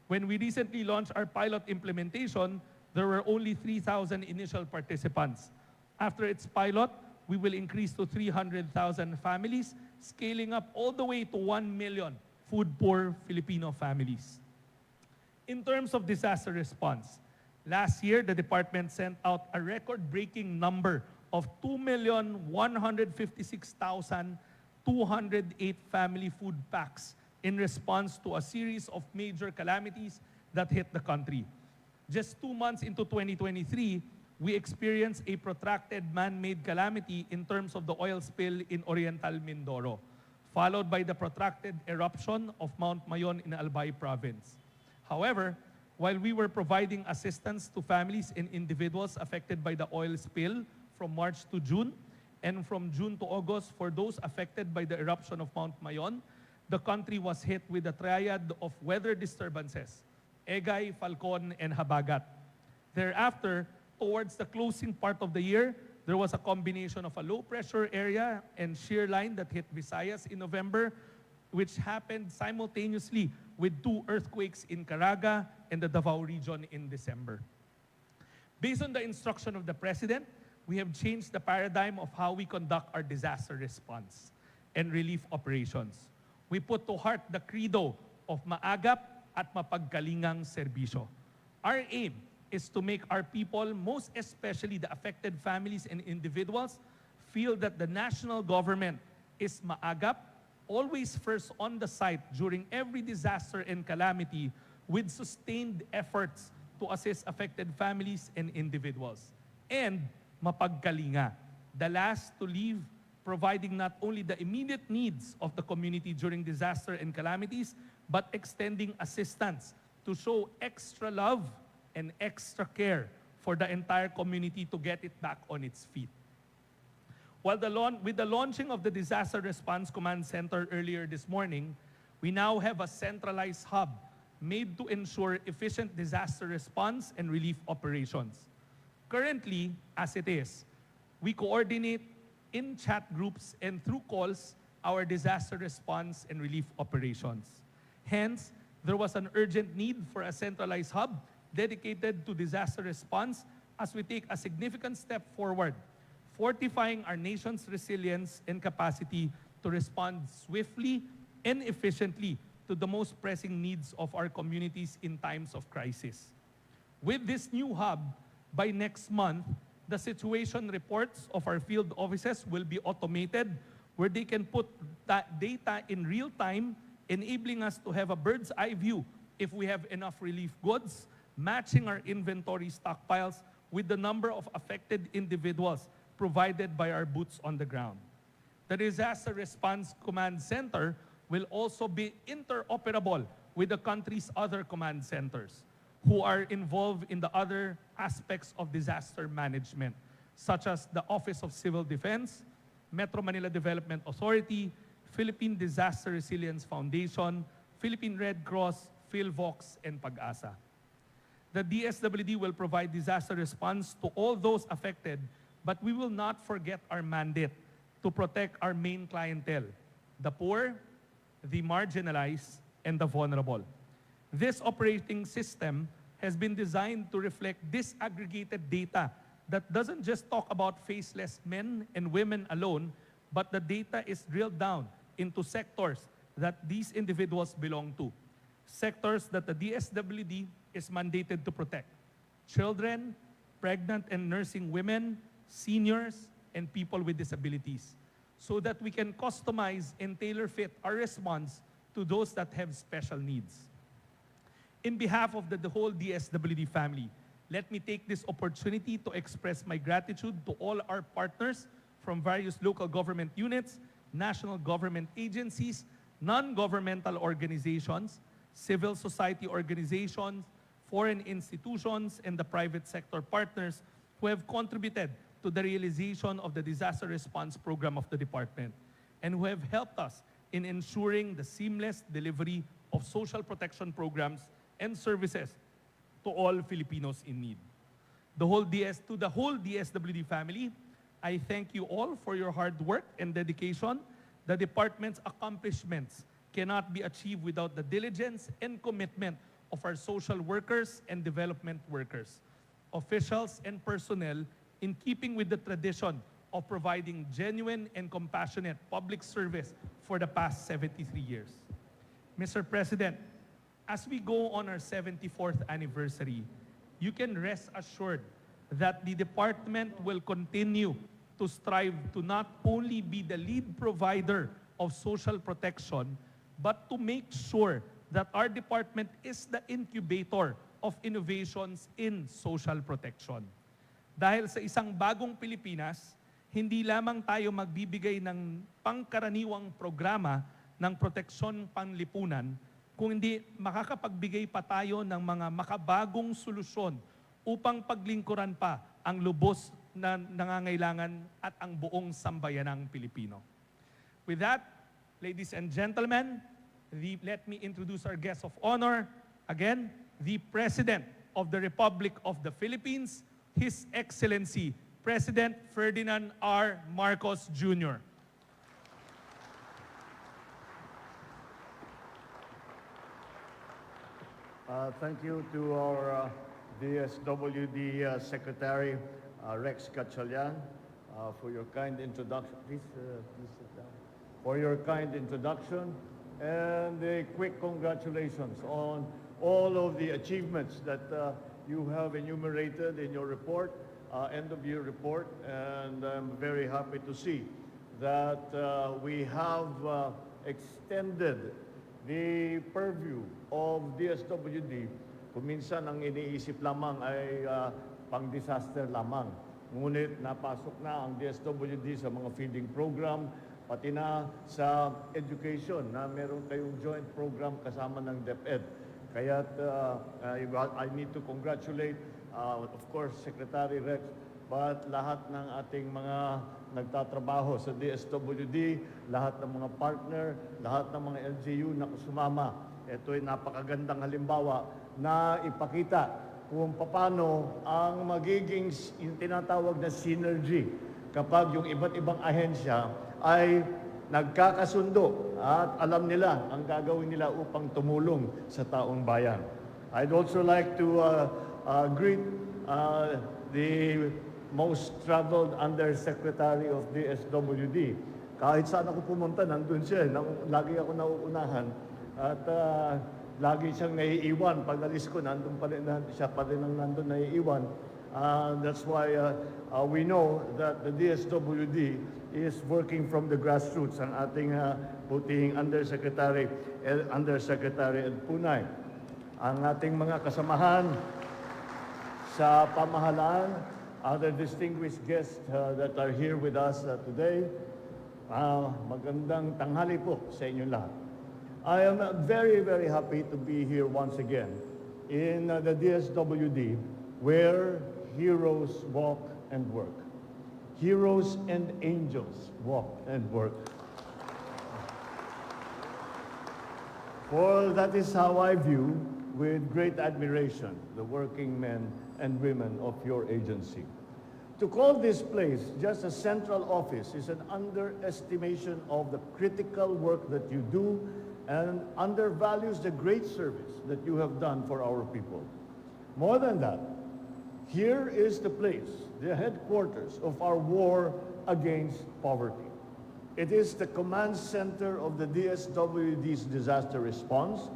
When we recently launched our pilot implementation, there were only 3,000 initial participants. After its pilot, we will increase to 300,000 families, scaling up all the way to 1 million food-poor Filipino families. In terms of disaster response, last year, the department sent out a record-breaking number of 2,156,208 family food packs in response to a series of major calamities that hit the country. Just 2 months into 2023, we experienced a protracted man-made calamity in terms of the oil spill in Oriental Mindoro, followed by the protracted eruption of Mount Mayon in Albay Province. However, while we were providing assistance to families and individuals affected by the oil spill from March to June, and from June to August for those affected by the eruption of Mount Mayon, the country was hit with a triad of weather disturbances: Egay, Falcon, and Habagat. Thereafter, towards the closing part of the year, there was a combination of a low-pressure area and shear line that hit Visayas in November, which happened simultaneously with 2 earthquakes in Caraga and the Davao region in December. Based on the instruction of the President, we have changed the paradigm of how we conduct our disaster response and relief operations. We put to heart the credo of maagap at mapagkalingang serbisyo. Our aim is to make our people, most especially the affected families and individuals, feel that the national government is maagap, always first on the site during every disaster and calamity, with sustained efforts to assist affected families and individuals. And mapagkalinga, the last to leave, providing not only the immediate needs of the community during disaster and calamities, but extending assistance to show extra love and extra care for the entire community to get it back on its feet. With the launching of the Disaster Response Command Center earlier this morning, we now have a centralized hub made to ensure efficient disaster response and relief operations. Currently, as it is, we coordinate in chat groups and through calls our disaster response and relief operations. Hence, there was an urgent need for a centralized hub dedicated to disaster response as we take a significant step forward, fortifying our nation's resilience and capacity to respond swiftly and efficiently to the most pressing needs of our communities in times of crisis. With this new hub, by next month, the situation reports of our field offices will be automated where they can put that data in real time, enabling us to have a bird's eye view if we have enough relief goods, matching our inventory stockpiles with the number of affected individuals provided by our boots on the ground. The Disaster Response Command Center will also be interoperable with the country's other command centers who are involved in the other aspects of disaster management, such as the Office of Civil Defense, Metro Manila Development Authority, Philippine Disaster Resilience Foundation, Philippine Red Cross, PhilVox, and Pag-asa. The DSWD will provide disaster response to all those affected, but we will not forget our mandate to protect our main clientele, the poor, the marginalized, and the vulnerable. This operating system has been designed to reflect disaggregated data that doesn't just talk about faceless men and women alone, but the data is drilled down into sectors that these individuals belong to. Sectors that the DSWD is mandated to protect. Children, pregnant and nursing women, seniors, and people with disabilities, so that we can customize and tailor-fit our response to those that have special needs. In behalf of the whole DSWD family, let me take this opportunity to express my gratitude to all our partners from various local government units, national government agencies, non-governmental organizations, civil society organizations, foreign institutions, and the private sector partners who have contributed to the realization of the disaster response program of the department and who have helped us in ensuring the seamless delivery of social protection programs and services to all Filipinos in need. To the whole DSWD family, I thank you all for your hard work and dedication. The department's accomplishments cannot be achieved without the diligence and commitment of our social workers and development workers, officials and personnel, in keeping with the tradition of providing genuine and compassionate public service for the past 73 years. Mr. President, as we go on our 74th anniversary, you can rest assured that the department will continue to strive to not only be the lead provider of social protection, but to make sure that our department is the incubator of innovations in social protection. Dahil sa isang bagong Pilipinas, hindi lamang tayo magbibigay ng pangkaraniwang programa ng proteksyon panlipunan, kung hindi makakapagbigay pa tayo ng mga makabagong solusyon upang paglingkuran pa ang lubos na nangangailangan at ang buong sambayanang Pilipino. With that, ladies and gentlemen, let me introduce our guest of honor. Again, the President of the Republic of the Philippines, His Excellency, President Ferdinand R. Marcos Jr. Thank you to our DSWD Secretary, Rex Gatchalian, for your kind introduction. Please sit down. For your kind introduction and a quick congratulations on all of the achievements that you have enumerated in your report, end-of-year report, and I'm very happy to see that we have extended the purview of DSWD. Kung minsan ang iniisip lamang ay pang-disaster lamang. Ngunit napasok na ang DSWD sa mga feeding program, pati na sa education na meron kayong joint program kasama ng DepEd. Kaya I need to congratulate, of course, Secretary Rex, but lahat ng ating mga nagtatrabaho sa DSWD, lahat ng mga partner, lahat ng mga LGU na sumama Ito ay napakagandang halimbawa na ipakita kung paano ang magiging yung tinatawag na synergy kapag yung iba't ibang ahensya ay nagkakasundo at alam nila ang gagawin nila upang tumulong sa taong bayan. I'd also like to greet the most traveled Undersecretary of DSWD. Kahit saan ako pumunta, nandun siya. Lagi ako nauunahan. At lagi siyang naiiwan. Pag alis ko, nandun pa rin, siya pa rin ang nandun naiiwan. That's why we know that the DSWD is working from the grassroots. Ang ating puting Undersecretary Ed Punay. Ang ating mga kasamahan sa pamahalaan, other distinguished guests that are here with us today, magandang tanghali po sa inyo lahat. I am very, very happy to be here once again in the DSWD where heroes walk and work. Heroes and angels walk and work. For that is how I view with great admiration the working men and women of your agency. To call this place just a central office is an underestimation of the critical work that you do and undervalues the great service that you have done for our people. More than that, here is the place, the headquarters of our war against poverty. It is the command center of the DSWD's disaster response,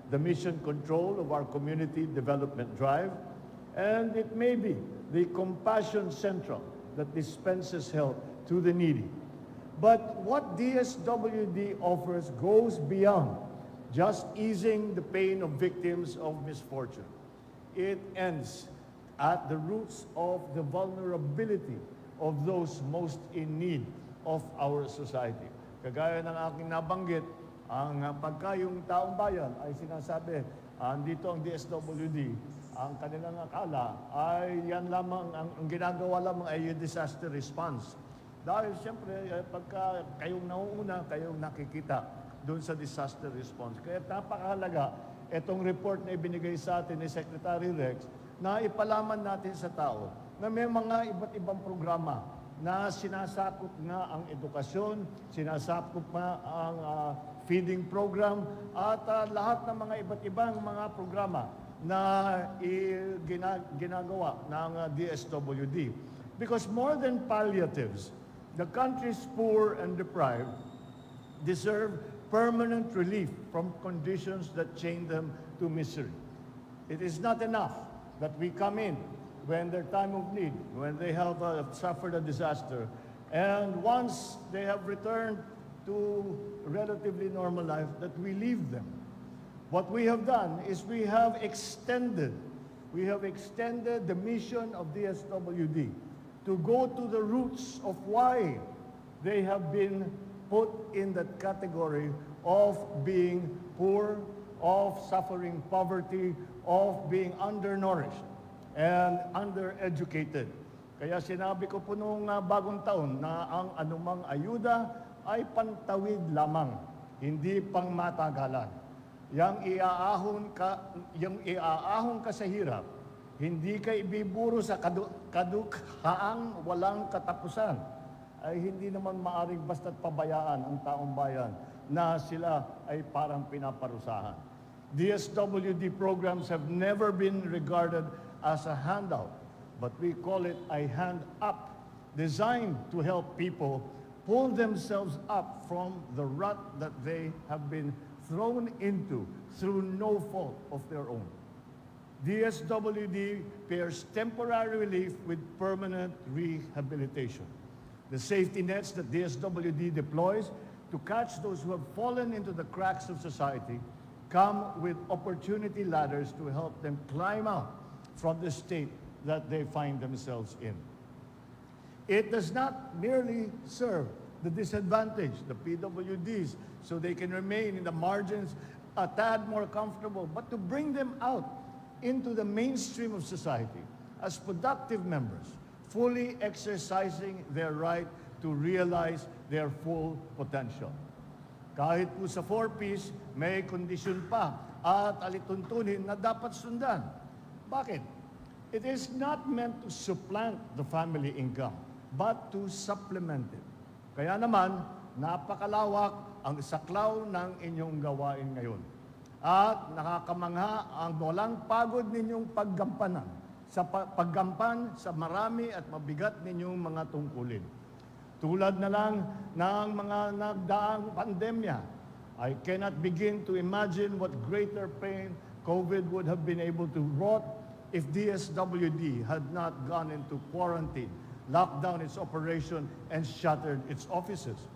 the mission control of our community development drive, and it may be the compassion central that dispenses help to the needy. But what DSWD offers goes beyond just easing the pain of victims of misfortune. It ends at the roots of the vulnerability of those most in need of our society. Kagaya ng aking nabanggit, ang pagka yung taong bayan ay sinasabi, andito ang DSWD, ang kanilang akala ay yan lamang, ang ginagawa lamang ay yung disaster response. Dahil siyempre, pagka kayong nauuna, kayong nakikita doon sa disaster response. Kaya napakahalaga itong report na ibinigay sa atin ni Secretary Rex na ipalaman natin sa tao na may mga iba't ibang programa na sinasakop nga ang edukasyon, sinasakop nga ang feeding program, at lahat ng mga iba't ibang mga programa na ginagawa ng DSWD. Because more than palliatives, the country's poor and deprived deserve permanent relief from conditions that chain them to misery. It is not enough that we come in when their time of need, when they have suffered a disaster, and once they have returned to relatively normal life, that we leave them. What we have done is we have extended the mission of DSWD to go to the roots of why they have been put in that category of being poor, of suffering poverty, of being undernourished and undereducated. Kaya sinabi ko po noong bagong taon na ang anumang ayuda ay pantawid lamang, hindi pang matagalan. Yang iaahon ka sa hirap, hindi ka ibiburo sa kadukhaang walang katapusan, ay hindi naman maaring basta't pabayaan ang taong bayan na sila ay parang pinaparusahan. DSWD programs have never been regarded as a handout, but we call it a hand up, designed to help people pull themselves up from the rut that they have been thrown into through no fault of their own. DSWD pairs temporary relief with permanent rehabilitation. The safety nets that DSWD deploys to catch those who have fallen into the cracks of society come with opportunity ladders to help them climb out from the state that they find themselves in. It does not merely serve the disadvantaged, the PWDs, so they can remain in the margins a tad more comfortable, but to bring them out into the mainstream of society as productive members, fully exercising their right to realize their full potential. Kahit po sa 4Ps, may kondisyon pa at alituntunin na dapat sundan. Bakit? It is not meant to supplant the family income, but to supplement it. Kaya naman, napakalawak ang saklaw ng inyong gawain ngayon. At nakakamangha ang walang pagod ninyong paggampan sa marami at mabigat ninyong mga tungkulin. Tulad na lang ng mga nagdaang pandemya, I cannot begin to imagine what greater pain COVID would have been able to wrought if DSWD had not gone into quarantine, locked down its operation, and shuttered its offices.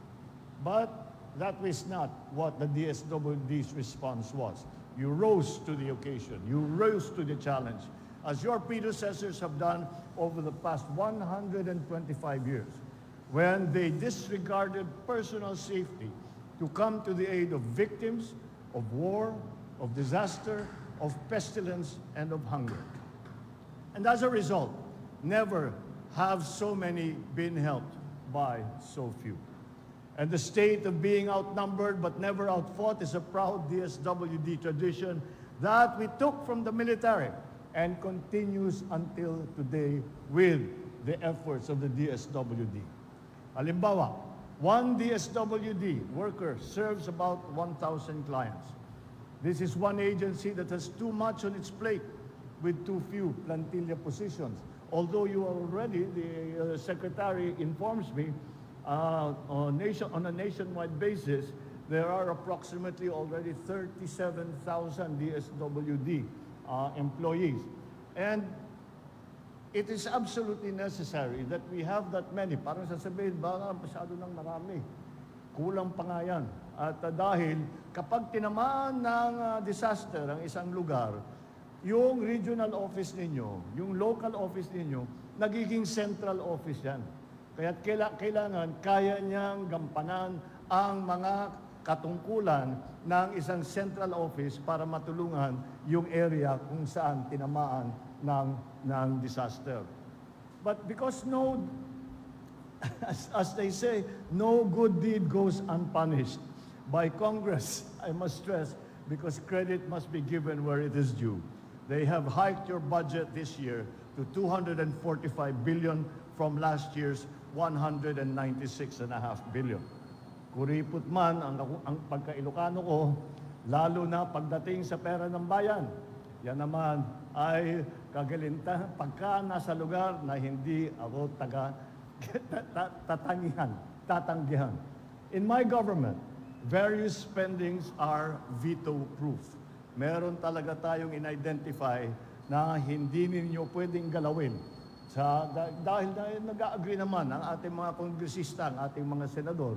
But that was not what the DSWD's response was. You rose to the occasion. You rose to the challenge, as your predecessors have done over the past 125 years, when they disregarded personal safety to come to the aid of victims of war, of disaster, of pestilence, and of hunger. And as a result, never have so many been helped by so few. And the state of being outnumbered but never outfought is a proud DSWD tradition that we took from the military and continues until today with the efforts of the DSWD. Halimbawa, one DSWD worker serves about 1,000 clients. This is one agency that has too much on its plate with too few plantilla positions. Although you are already, the secretary informs me, on a nationwide basis, there are approximately already 37,000 DSWD employees. And it is absolutely necessary that we have that many. Parang sasabihin, baka masyado ng marami. Kulang pa nga yan. At dahil kapag tinamaan ng disaster ang isang lugar, yung regional office ninyo, yung local office ninyo, nagiging central office yan. Kaya kailangan kaya niyang gampanan ang mga katungkulan ng isang central office para matulungan yung area kung saan tinamaan ng disaster. But because as they say, no good deed goes unpunished. By Congress, I must stress, because credit must be given where it is due. They have hiked your budget this year to 245 billion from last year's 196.5 billion. Kuripot man ang pagka-Ilocano ko, lalo na pagdating sa pera ng bayan. Yan naman ay kagalintan pagka nasa lugar na hindi ako tatanggihan. In my government, various spendings are veto-proof. Meron talaga tayong in-identify na hindi ninyo pwedeng galawin. Dahil nag-agree naman ang ating mga kongresista, ang ating mga senador,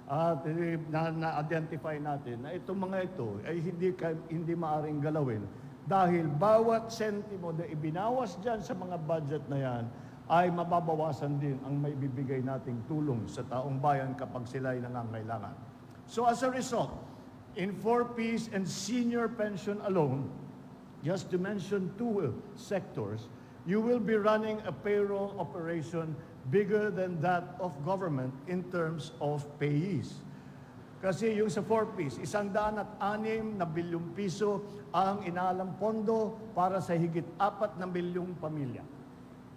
at na-identify natin na itong mga ito ay hindi maaring galawin dahil bawat sentimo na ibinawas dyan sa mga budget na yan ay mababawasan din ang may bibigay nating tulong sa taong bayan kapag sila ay nangangailangan. So as a result, in 4Ps and senior pension alone, just to mention two sectors, you will be running a payroll operation bigger than that of government in terms of payees. Kasi yung sa 4Ps, 106 bilyong piso ang inaalang pondo para sa higit 4 na milyong pamilya.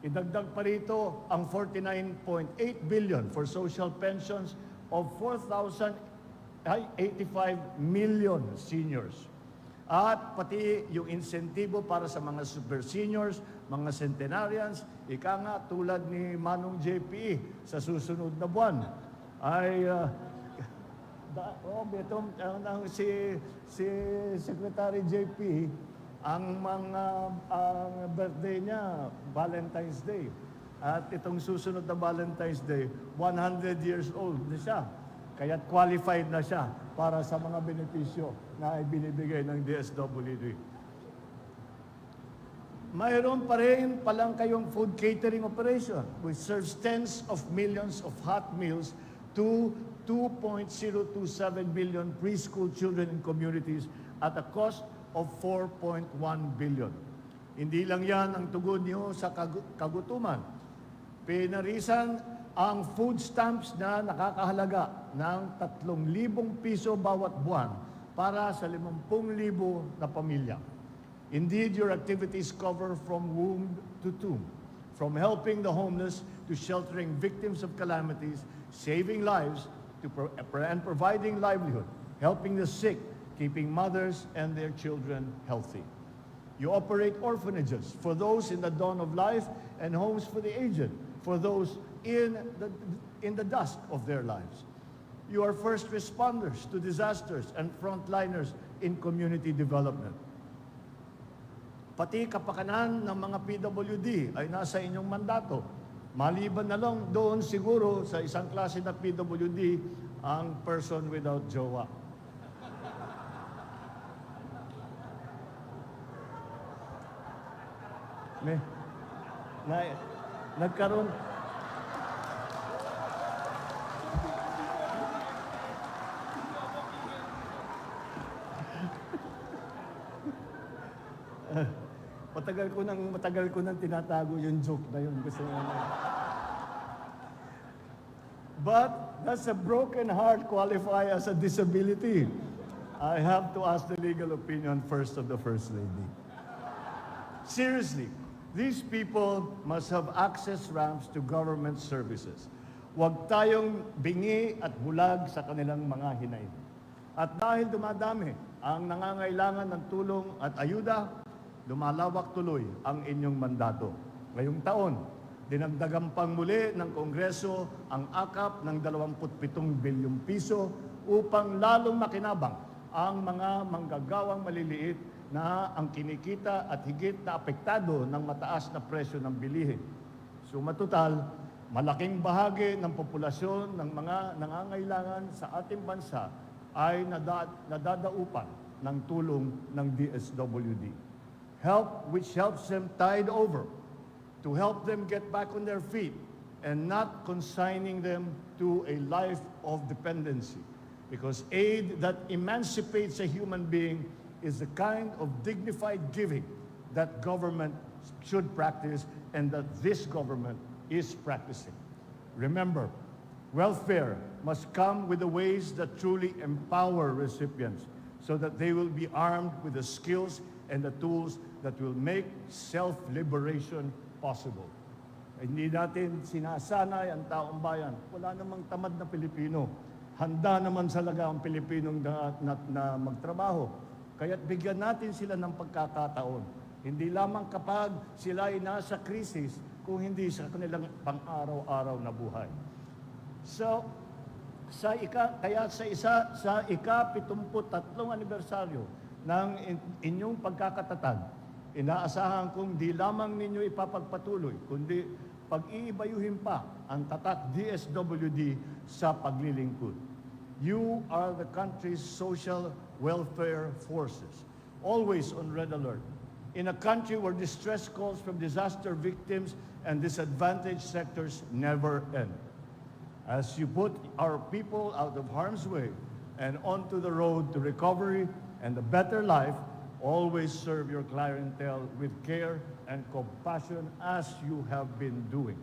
Idagdag pa rito ang 49.8 billion for social pensions of 4,085 million seniors. At pati yung insentibo para sa mga super seniors, mga centenarians, ika nga tulad ni Manong JPE sa susunod na buwan ay si Secretary JP ang birthday niya Valentine's Day. At itong susunod na Valentine's Day, 100 years old na siya. Kaya't qualified na siya para sa mga benepisyo na ibinibigay ng DSWD. Mayroon pa rin palang kayong food catering operation which serves tens of millions of hot meals to 2.027 million preschool children in communities at a cost of 4.1 billion. Hindi lang yan ang tugon niyo sa kagutuman. Pinarisan ang food stamps na nakakahalaga ng 3,000 piso bawat buwan para sa 50,000 na pamilya. Indeed, your activities cover from womb to tomb, from helping the homeless to sheltering victims of calamities, saving lives and providing livelihood, helping the sick, keeping mothers and their children healthy. You operate orphanages for those in the dawn of life and homes for the aged, for those in the dusk of their lives. You are first responders to disasters and frontliners in community development. Pati kapakanan ng mga PWD ay nasa inyong mandato. Maliban na lang doon siguro sa isang klase na PWD, ang person without jowa. Nagkaroon... matagal ko nang tinatago yung joke na yun. But does a broken heart qualify as a disability? I have to ask the legal opinion first of the First Lady. Seriously, these people must have access ramps to government services. Huwag tayong bingi at bulag sa kanilang mga hinaing. At dahil dumadami ang nangangailangan ng tulong at ayuda, lumalawak tuloy ang inyong mandato. Ngayong taon, dinagdagan pang muli ng Kongreso ang akap ng 27 bilyong piso upang lalong makinabang ang mga manggagawang maliliit na ang kinikita at higit na apektado ng mataas na presyo ng bilihin. Sumatotal, malaking bahagi ng populasyon ng mga nangangailangan sa ating bansa ay nadadaupan ng tulong ng DSWD. Help which helps them tide over, to help them get back on their feet and not consigning them to a life of dependency. Because aid that emancipates a human being is the kind of dignified giving that government should practice and that this government is practicing. Remember, welfare must come with the ways that truly empower recipients so that they will be armed with the skills and the tools that will make self-liberation possible. Hindi natin sinasanay ang taong bayan. Wala namang tamad na Pilipino. Handa naman talaga ang Pilipinong na magtrabaho. Kaya't bigyan natin sila ng pagkakataon. Hindi lamang kapag sila ay nasa krisis, kung hindi sa kanilang pang-araw-araw na buhay. So, sa ika-73 anibersaryo ng inyong pagkakatatag, inaasahan kong di lamang ninyo ipapagpatuloy, kundi pag-iibayuhin pa ang tatak DSWD sa paglilingkod. You are the country's social welfare forces, always on red alert. In a country where distress calls from disaster victims and disadvantaged sectors never end. As you put our people out of harm's way and onto the road to recovery and a better life, always serve your clientele with care and compassion as you have been doing.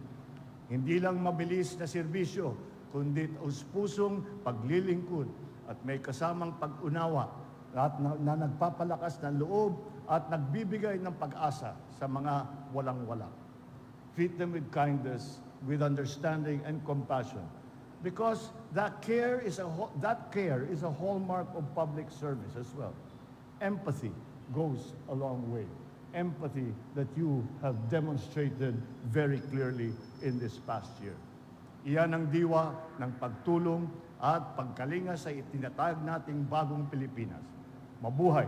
Hindi lang mabilis na serbisyo, kundi taus-pusong paglilingkod at may kasamang pag-unawa at na nagpapalakas ng loob at nagbibigay ng pag-asa sa mga walang-wala. Treat them with kindness, with understanding and compassion. Because that care is a hallmark of public service as well. Empathy goes a long way. Empathy that you have demonstrated very clearly in this past year. Iyan ang diwa ng pagtulong at pagkalinga sa itinatag nating bagong Pilipinas. Mabuhay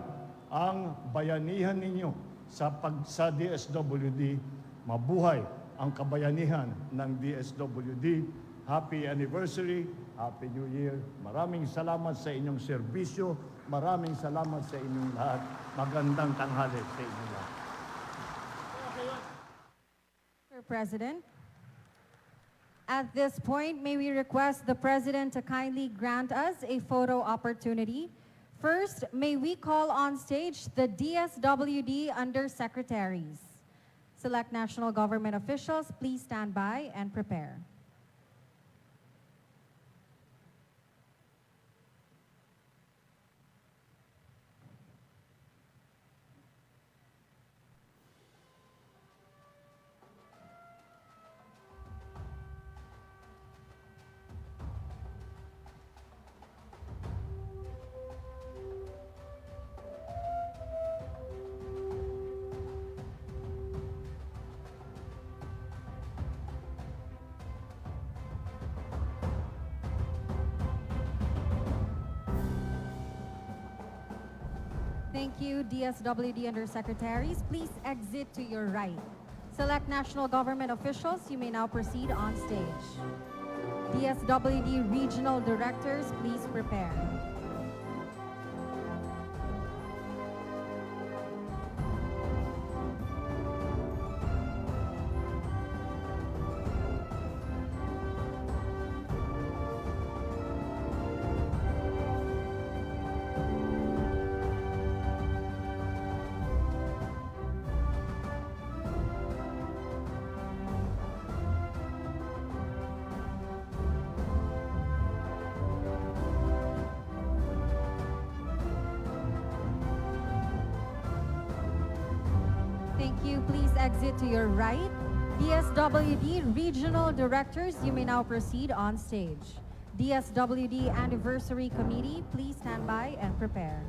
ang bayanihan ninyo sa DSWD. Mabuhay ang kabayanihan ng DSWD. Happy anniversary, Happy New Year. Maraming salamat sa inyong serbisyo. Maraming salamat sa inyong lahat. Magandang tanghali sa inyong lahat. Mr. President, at this point, may we request the President to kindly grant us a photo opportunity. First, may we call on stage the DSWD Undersecretaries. Select national government officials, please stand by and prepare. Thank you, DSWD Undersecretaries. Please exit to your right. Select national government officials, you may now proceed on stage. DSWD regional directors, please prepare. Thank you. Please exit to your right. DSWD Regional Directors, you may now proceed on stage. DSWD Anniversary Committee, please stand by and prepare.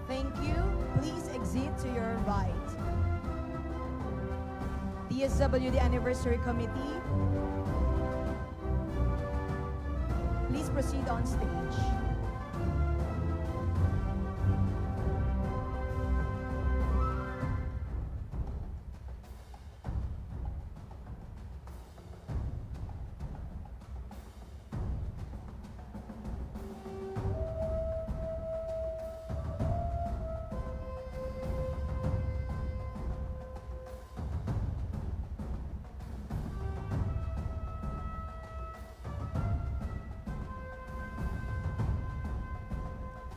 Thank you. Please exit to your right. DSWD Anniversary Committee, please proceed on stage.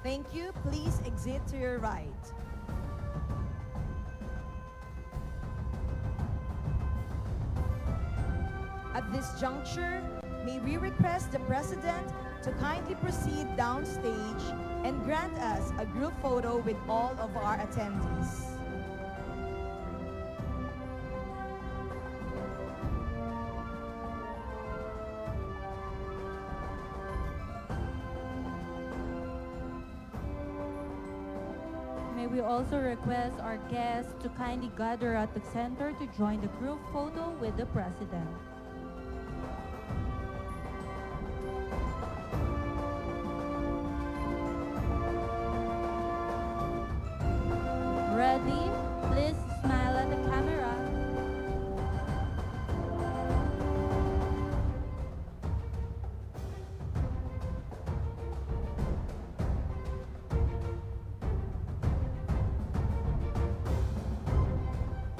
Thank you. Please exit to your right. At this juncture, may we request the President to kindly proceed downstage and grant us a group photo with all of our attendees. May we also request our guests to kindly gather at the center to join the group photo with the President. Ready? Please smile at the camera.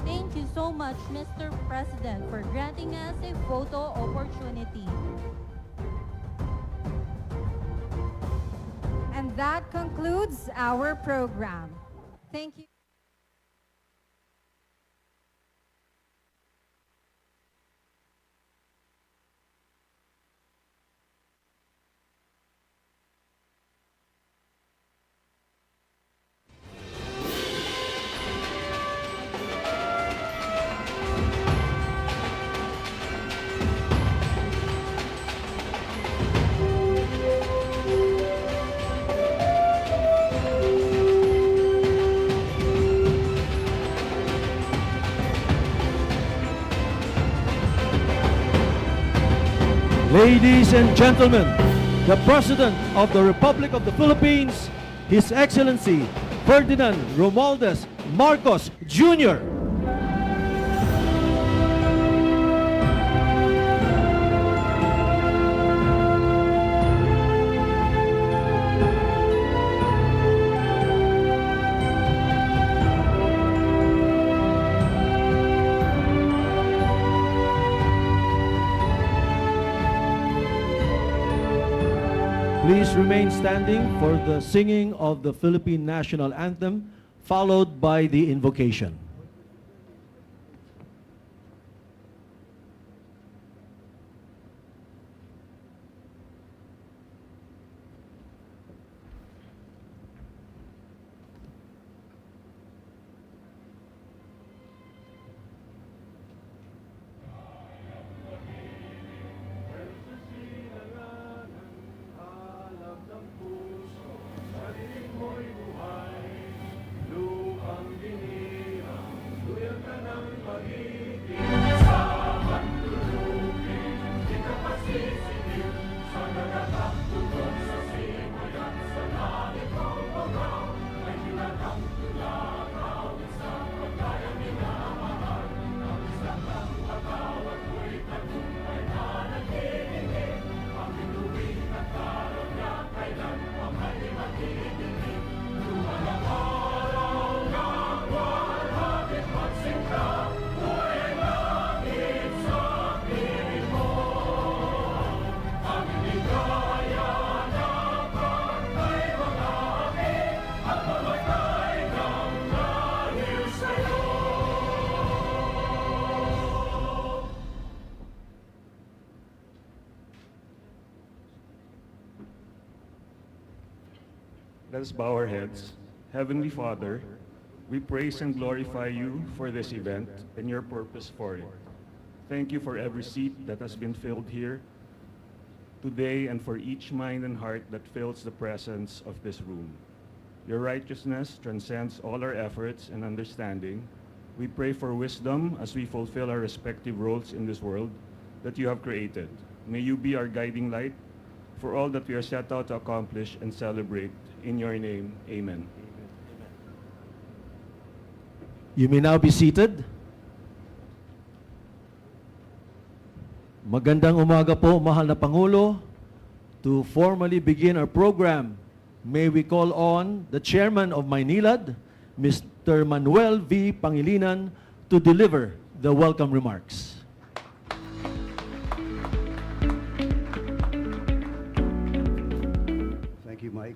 Thank you so much, Mr. President, for granting us a photo opportunity. And that concludes our program. Thank you. Ladies and gentlemen, the President of the Republic of the Philippines, His Excellency Ferdinand Romualdez Marcos Jr. Please remain standing for the singing of the Philippine National Anthem, followed by the invocation. Let us bow our heads. Heavenly Father, we praise and glorify you for this event and your purpose for it. Thank you for every seat that has been filled here today and for each mind and heart that fills the presence of this room. Your righteousness transcends all our efforts and understanding. We pray for wisdom as we fulfill our respective roles in this world that you have created. May you be our guiding light for all that we are set out to accomplish and celebrate. In your name, amen. You may now be seated. Magandang umaga po, mahal na Pangulo. To formally begin our program, may we call on the Chairman of Maynilad, Mr. Manuel V. Pangilinan, to deliver the welcome remarks. Thank you, Mike.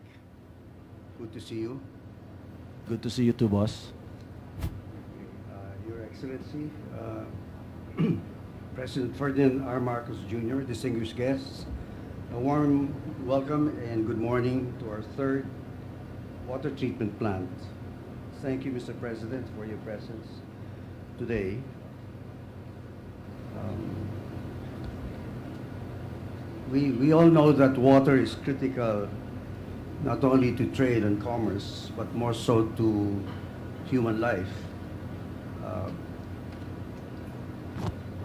Good to see you. Good to see you too, boss. Your Excellency, President Ferdinand R. Marcos Jr., distinguished guests, a warm welcome and good morning to our third water treatment plant. Thank you, Mr. President, for your presence today. We all know that water is critical not only to trade and commerce, but more so to human life.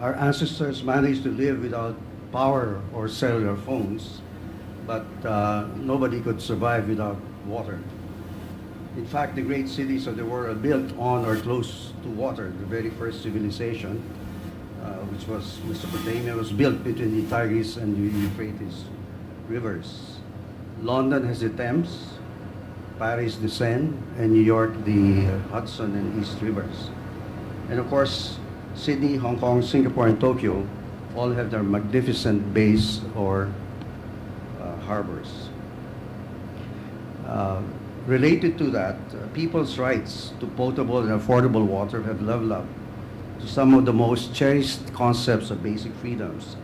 Our ancestors managed to live without power or cellular phones, but nobody could survive without water. In fact, the great cities of the world are built on or close to water. The very first civilization, which was Mesopotamia, was built between the Tigris and the Euphrates rivers. London has the Thames, Paris the Seine, and New York the Hudson and East rivers. And of course, Sydney, Hong Kong, Singapore, and Tokyo all have their magnificent bays or harbors. Related to that, people's rights to potable and affordable water have leveled up to some of the most cherished concepts of basic freedoms,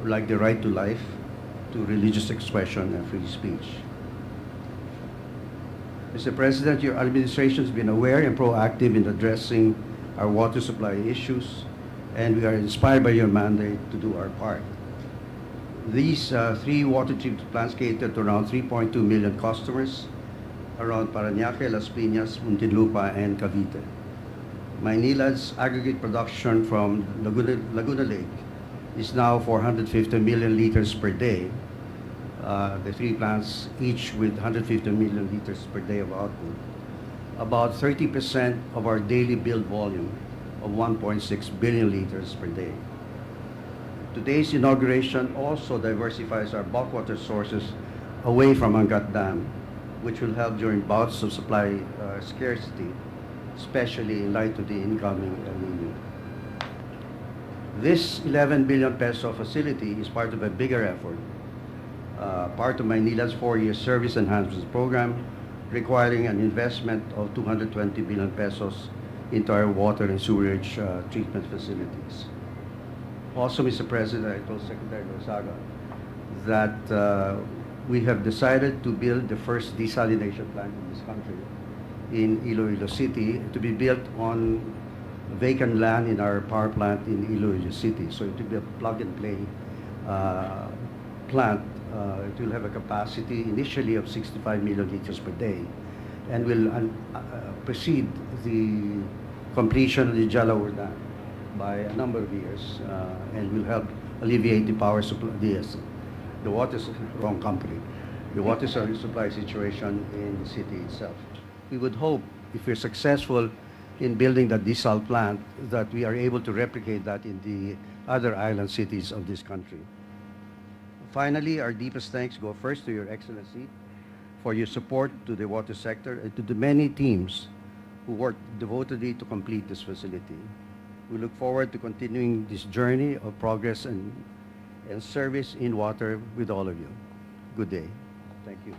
like the right to life, to religious expression, and free speech. Mr. President, your administration has been aware and proactive in addressing our water supply issues, and we are inspired by your mandate to do our part. These three water treatment plants cater to around 3.2 million customers around Parañaque, Las Piñas, Muntinlupa, and Cavite. Maynilad's aggregate production from Laguna Lake is now 450 million liters per day. The three plants, each with 150 million liters per day of output. About 30% of our daily billed volume of 1.6 billion liters per day. Today's inauguration also diversifies our bulk water sources away from Angat Dam, which will help during bouts of supply scarcity, especially in light of the incoming El Nino. This 11 billion peso facility is part of a bigger effort, part of Maynilad's 4-year service enhancement program, requiring an investment of 220 billion pesos into our water and sewerage treatment facilities. Also, Mr. President, I told Secretary Gonzaga that we have decided to build the first desalination plant in this country in Iloilo City, to be built on vacant land in our power plant in Iloilo City. So it will be a plug-and-play plant. It will have a capacity initially of 65 million liters per day, and will precede the completion of the Jalawur Dam by a number of years, and will help alleviate the power supply, the water, wrong company, the water supply situation in the city itself. We would hope, if we're successful in building that desal plant, that we are able to replicate that in the other island cities of this country. Finally, our deepest thanks go first to Your Excellency for your support to the water sector and to the many teams who worked devotedly to complete this facility. We look forward to continuing this journey of progress and service in water with all of you. Good day. Thank you.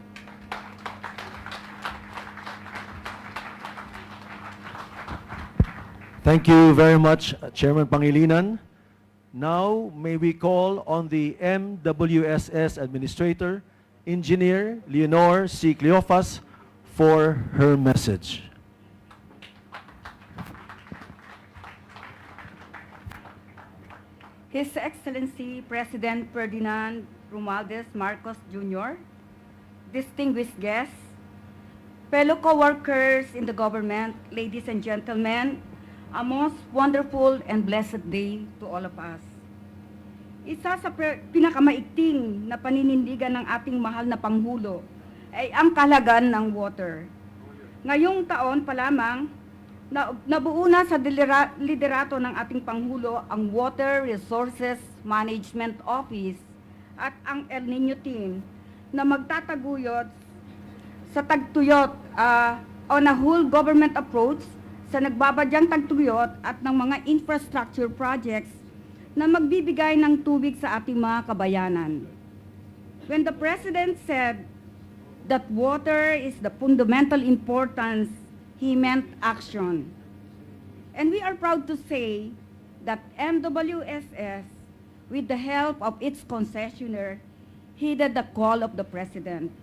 Thank you very much, Chairman Pangilinan. Now, may we call on the MWSS Administrator, Engineer Leonor C. Cleofas, for her message. His Excellency President Ferdinand Romualdez Marcos Jr., distinguished guests, fellow co-workers in the government, ladies and gentlemen, a most wonderful and blessed day to all of us. Isa sa pinakamaigting na paninindigan ng ating mahal na Pangulo ay ang kahalagahan ng water. Ngayong taon pa lamang, nabuo na sa liderato ng ating Pangulo ang Water Resources Management Office at ang El Nino Team na magtataguyod sa tagtuyot on a whole government approach sa nagbabadyang tagtuyot at ng mga infrastructure projects na magbibigay ng tubig sa ating mga kabayanan. When the President said that water is the fundamental importance, he meant action. And we are proud to say that MWSS, with the help of its concessionaire, heeded the call of the President.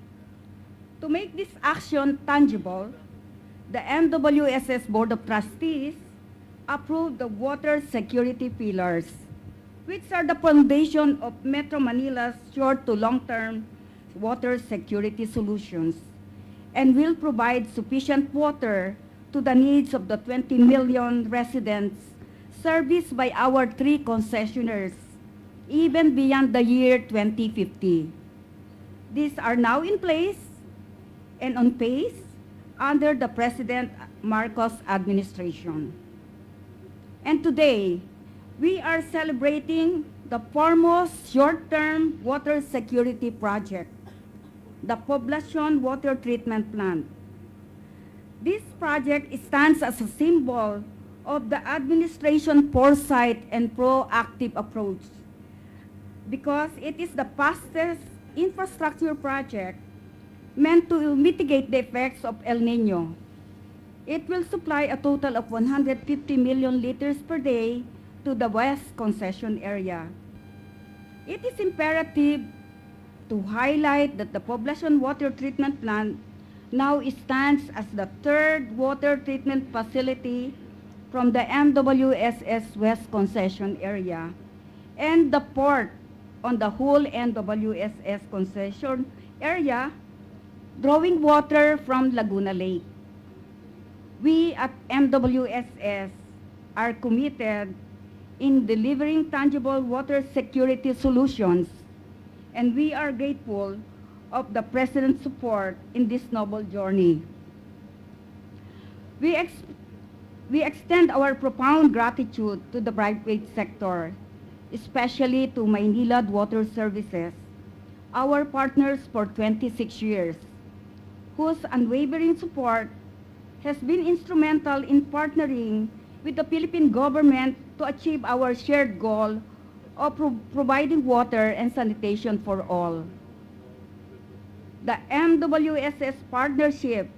To make this action tangible, the MWSS Board of Trustees approved the water security pillars, which are the foundation of Metro Manila's short to long-term water security solutions, and will provide sufficient water to the needs of the 20 million residents serviced by our 3 concessionaires, even beyond the year 2050. These are now in place and on pace under the President Marcos administration. And today, we are celebrating the foremost short-term water security project, the Poblacion Water Treatment Plant. This project stands as a symbol of the administration foresight and proactive approach because it is the fastest infrastructure project meant to mitigate the effects of El Nino. It will supply a total of 150 million liters per day to the West Concession area. It is imperative to highlight that the Poblacion Water Treatment Plant now stands as the 3rd water treatment facility from the MWSS West Concession area and the 4th on the whole MWSS concession area, drawing water from Laguna Lake. We at MWSS are committed in delivering tangible water security solutions, and we are grateful of the President's support in this noble journey. We extend our profound gratitude to the private sector, especially to Maynilad Water Services, our partners for 26 years, whose unwavering support has been instrumental in partnering with the Philippine government to achieve our shared goal of providing water and sanitation for all. The MWSS partnership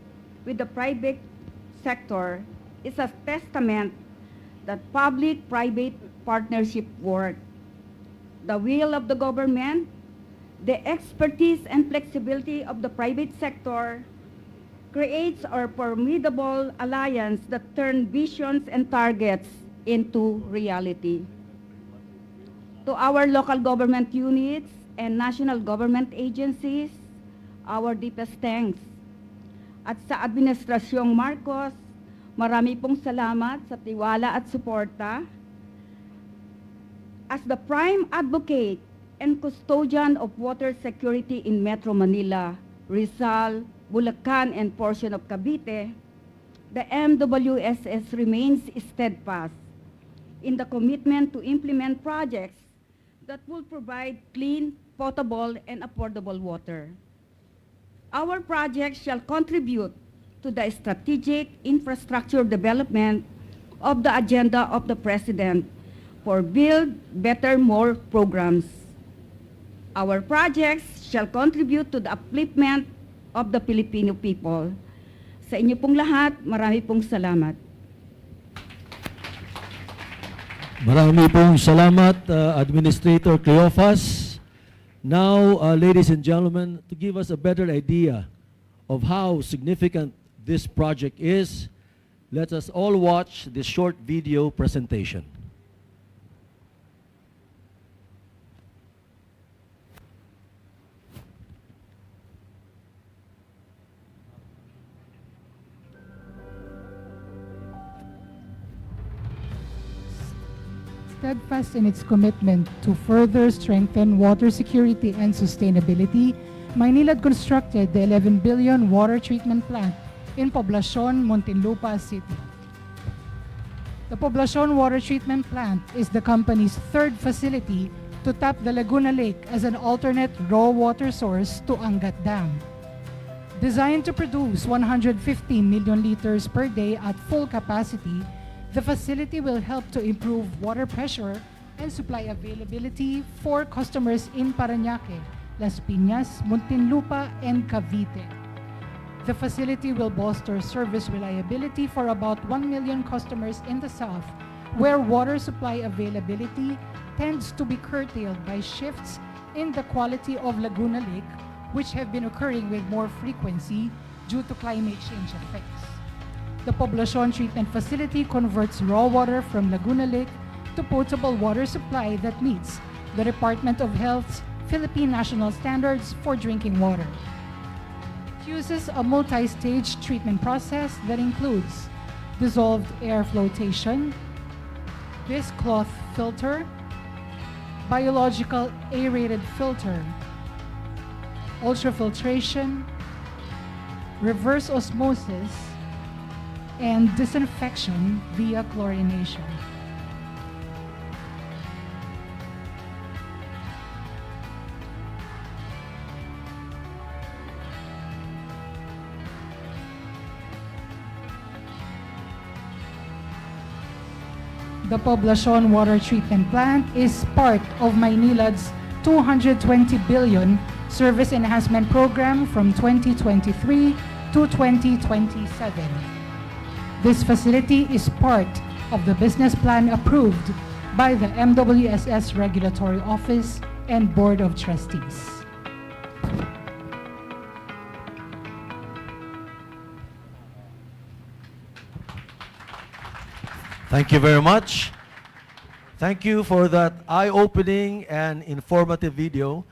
with the private sector is a testament that public-private partnership work. The will of the government, the expertise and flexibility of the private sector creates our formidable alliance that turn visions and targets into reality. To our local government units and national government agencies, our deepest thanks. At sa Administrasyong Marcos, marami pong salamat sa tiwala at suporta. As the prime advocate and custodian of water security in Metro Manila, Rizal, Bulacan, and portion of Cavite, the MWSS remains steadfast in the commitment to implement projects that will provide clean, potable, and affordable water. Our projects shall contribute to the strategic infrastructure development of the agenda of the President for Build Better More programs. Our projects shall contribute to the upliftment of the Filipino people. Sa inyo pong lahat, marami pong salamat. Marami pong salamat, Administrator Cleophas. Now, ladies and gentlemen, to give us a better idea of how significant this project is, let us all watch this short video presentation. Steadfast in its commitment to further strengthen water security and sustainability, Maynilad constructed the 11 billion water treatment plant in Poblacion, Muntinlupa City. The Poblacion Water Treatment Plant is the company's third facility to tap the Laguna Lake as an alternate raw water source to Angat Dam. Designed to produce 150 million liters per day at full capacity, the facility will help to improve water pressure and supply availability for customers in Parañaque, Las Piñas, Muntinlupa, and Cavite. The facility will bolster service reliability for about 1 million customers in the south, where water supply availability tends to be curtailed by shifts in the quality of Laguna Lake, which have been occurring with more frequency due to climate change effects. The Poblacion Treatment Facility converts raw water from Laguna Lake to potable water supply that meets the Department of Health's Philippine National Standards for drinking water. It uses a multi-stage treatment process that includes dissolved air flotation, disc cloth filter, biological aerated filter, ultrafiltration, reverse osmosis, and disinfection via chlorination. The Poblacion Water Treatment Plant is part of Maynilad's 220 billion Service Enhancement Program from 2023 to 2027. This facility is part of the business plan approved by the MWSS Regulatory Office and Board of Trustees. Thank you very much. Thank you for that eye-opening and informative video.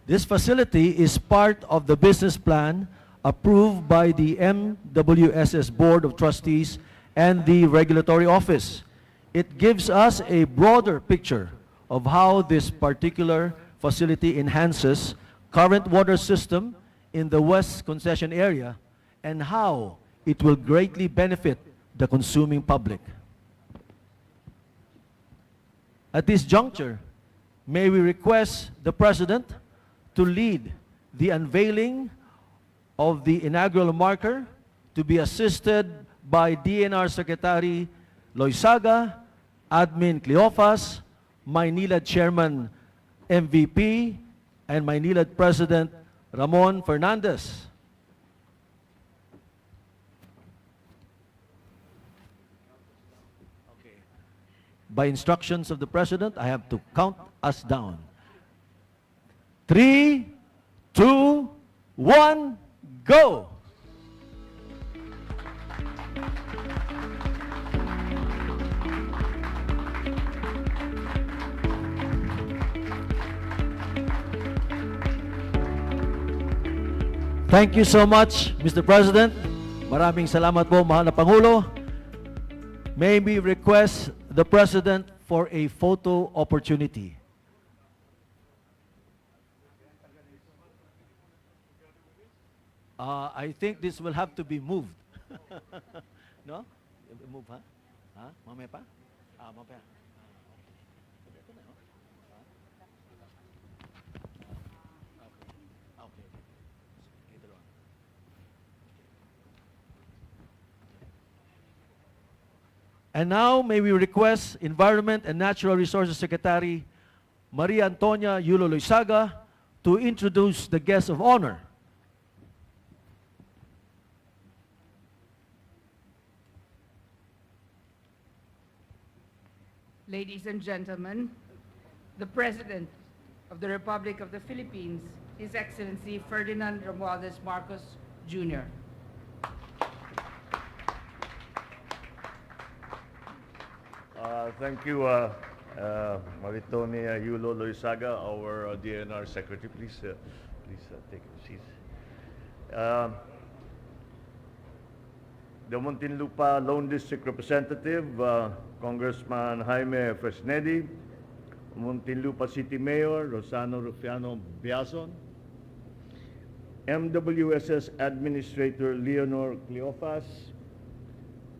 This facility is part of the business plan approved by the MWSS Board of Trustees and the Regulatory Office. It gives us a broader picture of how this particular facility enhances current water system in the West Concession area and how it will greatly benefit the consuming public. At this juncture, may we request the President to lead the unveiling of the inaugural marker, to be assisted by DNR Secretary Loizaga, Admin Cleofas, Maynilad Chairman MVP, and Maynilad President Ramon Fernandez. By instructions of the President, I have to count us down. 3, 2, 1, go! Thank you so much, Mr. President. Maraming salamat po, mahal na Pangulo. May we request the President for a photo opportunity. I think this will have to be moved. No? Move, ha? Ha? Mamaya pa? Mamaya. And now, may we request Environment and Natural Resources Secretary Maria Antonia Yulo Loizaga to introduce the guest of honor. Ladies and gentlemen, the President of the Republic of the Philippines, His Excellency Ferdinand Romualdez Marcos Jr. Thank you, Maritoni Yulo Loisaga, our DNR Secretary. Please, take your seats. The Muntinlupa Lone District Representative, Congressman Jaime Fresnedi, Muntinlupa City Mayor Rosano Rufiano Biazon, MWSS Administrator Leonor Cleofas,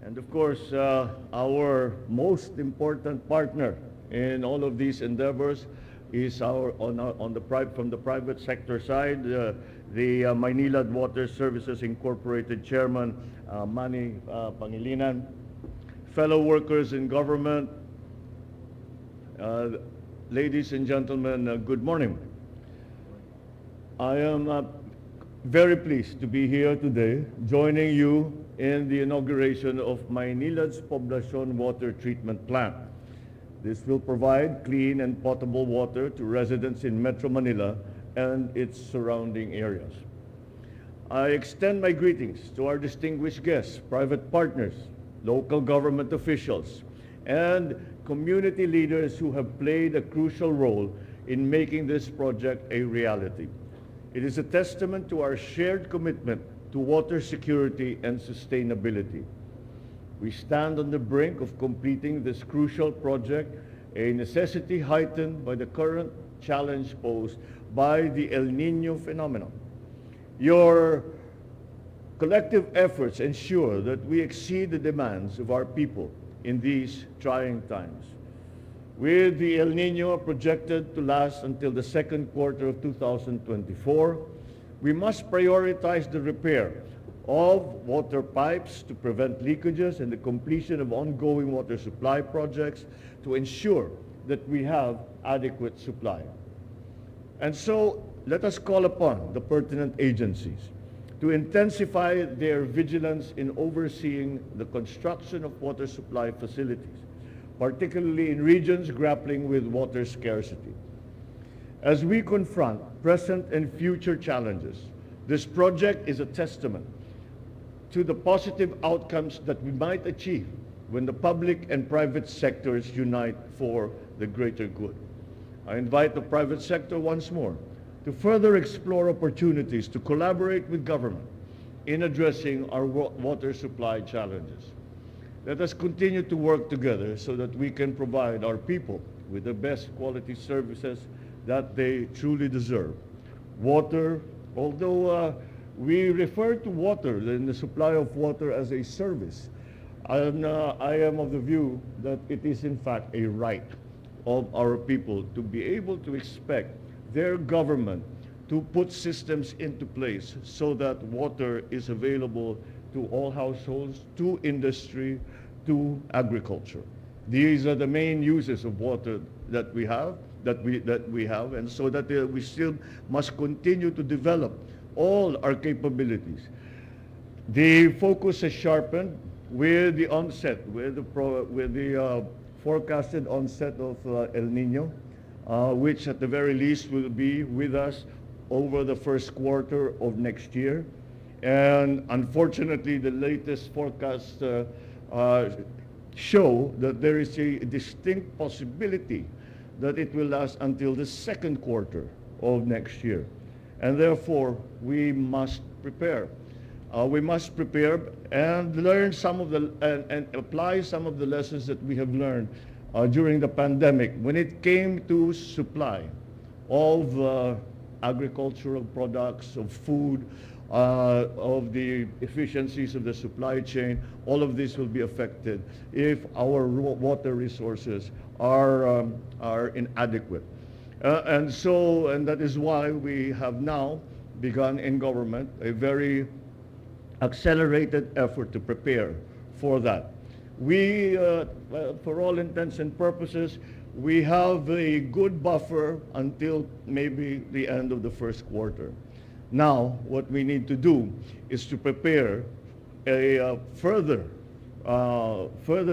and of course, our most important partner in all of these endeavors is from the private sector side, the Maynilad Water Services Incorporated Chairman Manny Pangilinan, fellow workers in government, ladies and gentlemen, good morning. I am very pleased to be here today, joining you in the inauguration of Maynilad's Poblacion Water Treatment Plant. This will provide clean and potable water to residents in Metro Manila and its surrounding areas. I extend my greetings to our distinguished guests, private partners, local government officials, and community leaders who have played a crucial role in making this project a reality. It is a testament to our shared commitment to water security and sustainability. We stand on the brink of completing this crucial project, a necessity heightened by the current challenge posed by the El Niño phenomenon. Your collective efforts ensure that we exceed the demands of our people in these trying times. With the El Niño projected to last until the second quarter of 2024, we must prioritize the repair of water pipes to prevent leakages and the completion of ongoing water supply projects to ensure that we have adequate supply. And so let us call upon the pertinent agencies to intensify their vigilance in overseeing the construction of water supply facilities, particularly in regions grappling with water scarcity. As we confront present and future challenges, this project is a testament to the positive outcomes that we might achieve when the public and private sectors unite for the greater good. I invite the private sector once more to further explore opportunities to collaborate with government in addressing our water supply challenges. Let us continue to work together so that we can provide our people with the best quality services that they truly deserve. Water, although we refer to water and the supply of water as a service, I am of the view that it is in fact a right of our people to be able to expect their government to put systems into place so that water is available to all households, to industry, to agriculture. These are the main uses of water that we have, and so that we still must continue to develop all our capabilities. The focus is sharpened with the onset, with the forecasted onset of El Niño, which at the very least will be with us over the first quarter of next year. And unfortunately, the latest forecasts show that there is a distinct possibility that it will last until the second quarter of next year. And therefore, we must prepare. We must prepare and learn some of the, and apply some of the lessons that we have learned during the pandemic when it came to supply of agricultural products, of food, of the efficiencies of the supply chain. All of this will be affected if our water resources are inadequate. And that is why we have now begun in government a very accelerated effort to prepare for that. We, for all intents and purposes, we have a good buffer until maybe the end of the first quarter. Now, what we need to do is to prepare a further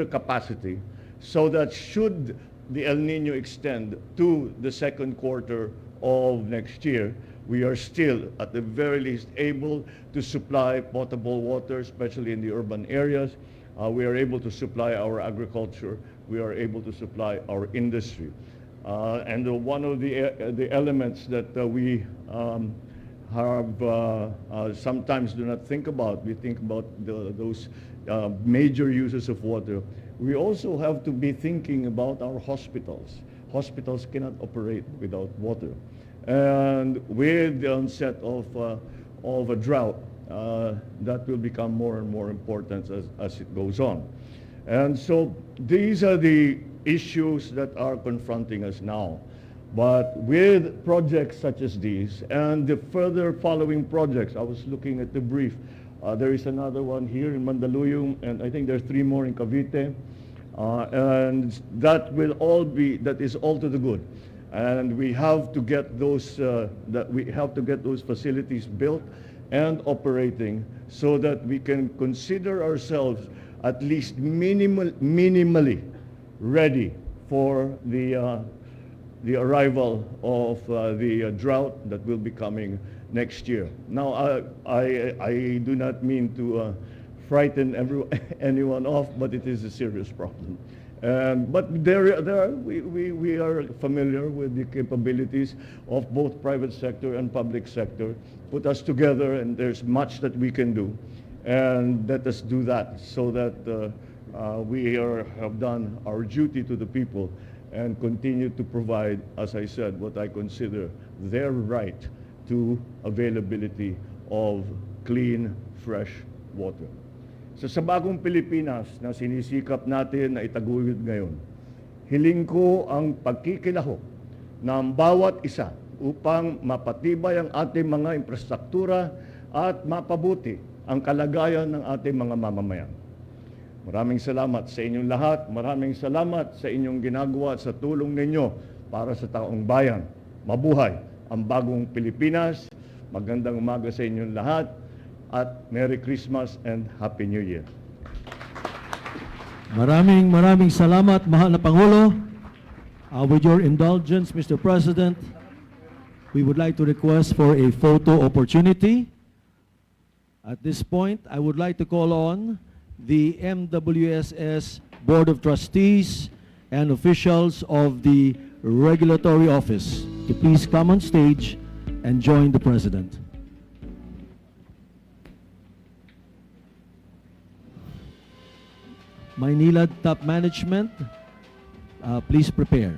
capacity so that should the El Niño extend to the second quarter of next year, we are still, at the very least, able to supply potable water, especially in the urban areas. We are able to supply our agriculture. We are able to supply our industry. And one of the elements that we sometimes do not think about, we think about those major uses of water. We also have to be thinking about our hospitals. Hospitals cannot operate without water. And with the onset of a drought, that will become more and more important as it goes on. And so these are the issues that are confronting us now. But with projects such as these and the further following projects, I was looking at the brief. There is another one here in Mandaluyong, and I think there are 3 more in Cavite. And that is all to the good. And we have to get those facilities built and operating so that we can consider ourselves at least minimally ready for the arrival of the drought that will be coming next year. Now, I do not mean to frighten anyone off, but it is a serious problem. But we are familiar with the capabilities of both private sector and public sector. Put us together, and there's much that we can do. And let us do that so that we have done our duty to the people and continue to provide, as I said, what I consider their right to availability of clean, fresh water. So sa bagong Pilipinas na sinisikap natin na itaguyod ngayon, hiling ko ang pagkikilahok ng bawat isa upang mapatibay ang ating mga infrastruktura at mapabuti ang kalagayan ng ating mga mamamayan. Maraming salamat sa inyong lahat. Maraming salamat sa inyong ginagawa at sa tulong ninyo para sa taong bayan. Mabuhay ang bagong Pilipinas. Magandang umaga sa inyong lahat. At Merry Christmas and Happy New Year. Maraming salamat, mahal na Pangulo. With your indulgence, Mr. President, we would like to request for a photo opportunity. At this point, I would like to call on the MWSS Board of Trustees and officials of the Regulatory Office to please come on stage and join the President. Maynilad Top Management, please prepare.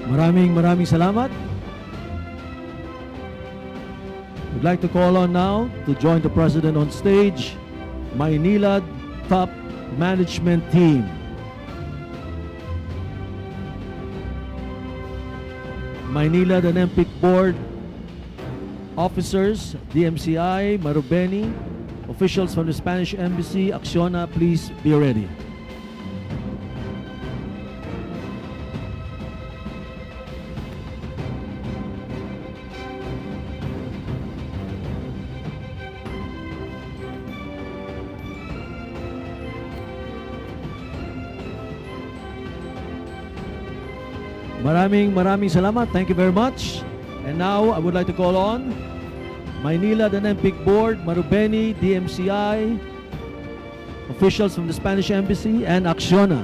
Maraming salamat. We'd like to call on now to join the President on stage, Maynilad Top Management Team. Maynilad and MPIC Board Officers, DMCI, Marubeni, officials from the Spanish Embassy, Acciona, please be ready. Maraming salamat. Thank you very much. And now, I would like to call on Maynilad and MPIC Board, Marubeni, DMCI, officials from the Spanish Embassy, and Acciona.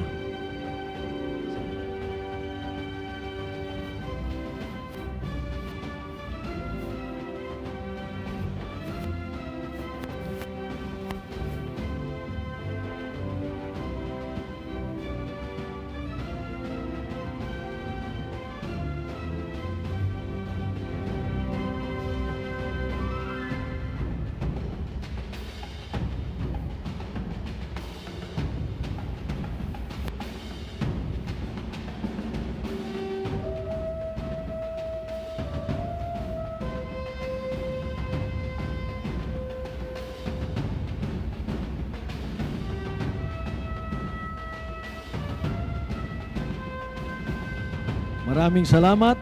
Maraming salamat.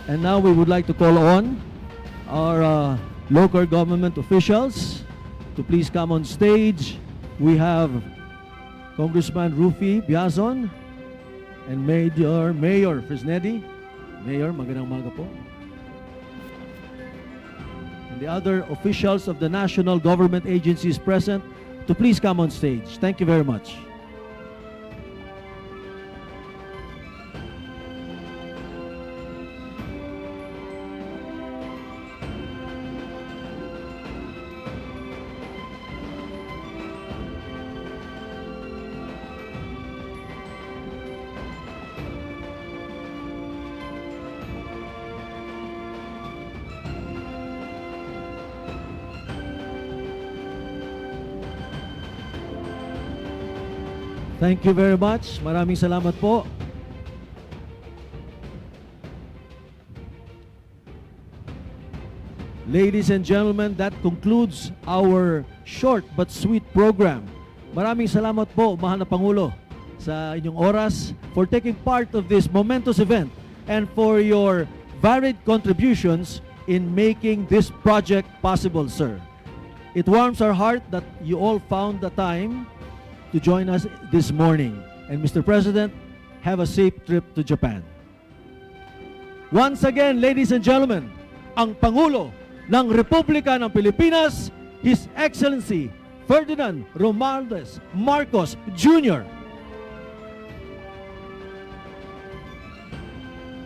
And now we would like to call on our local government officials to please come on stage. We have Congressman Rufy Biazon and Mayor Fresnedi. Mayor, magandang umaga po. And the other officials of the national government agencies present to please come on stage. Thank you very much. Thank you very much. Maraming salamat po. Ladies and gentlemen, that concludes our short but sweet program. Maraming salamat po, mahal na Pangulo, sa inyong oras, for taking part of this momentous event and for your varied contributions in making this project possible, sir. It warms our heart that you all found the time to join us this morning. And Mr. President, have a safe trip to Japan. Once again, ladies and gentlemen, ang Pangulo ng Republika ng Pilipinas, His Excellency Ferdinand Romualdez Marcos Jr.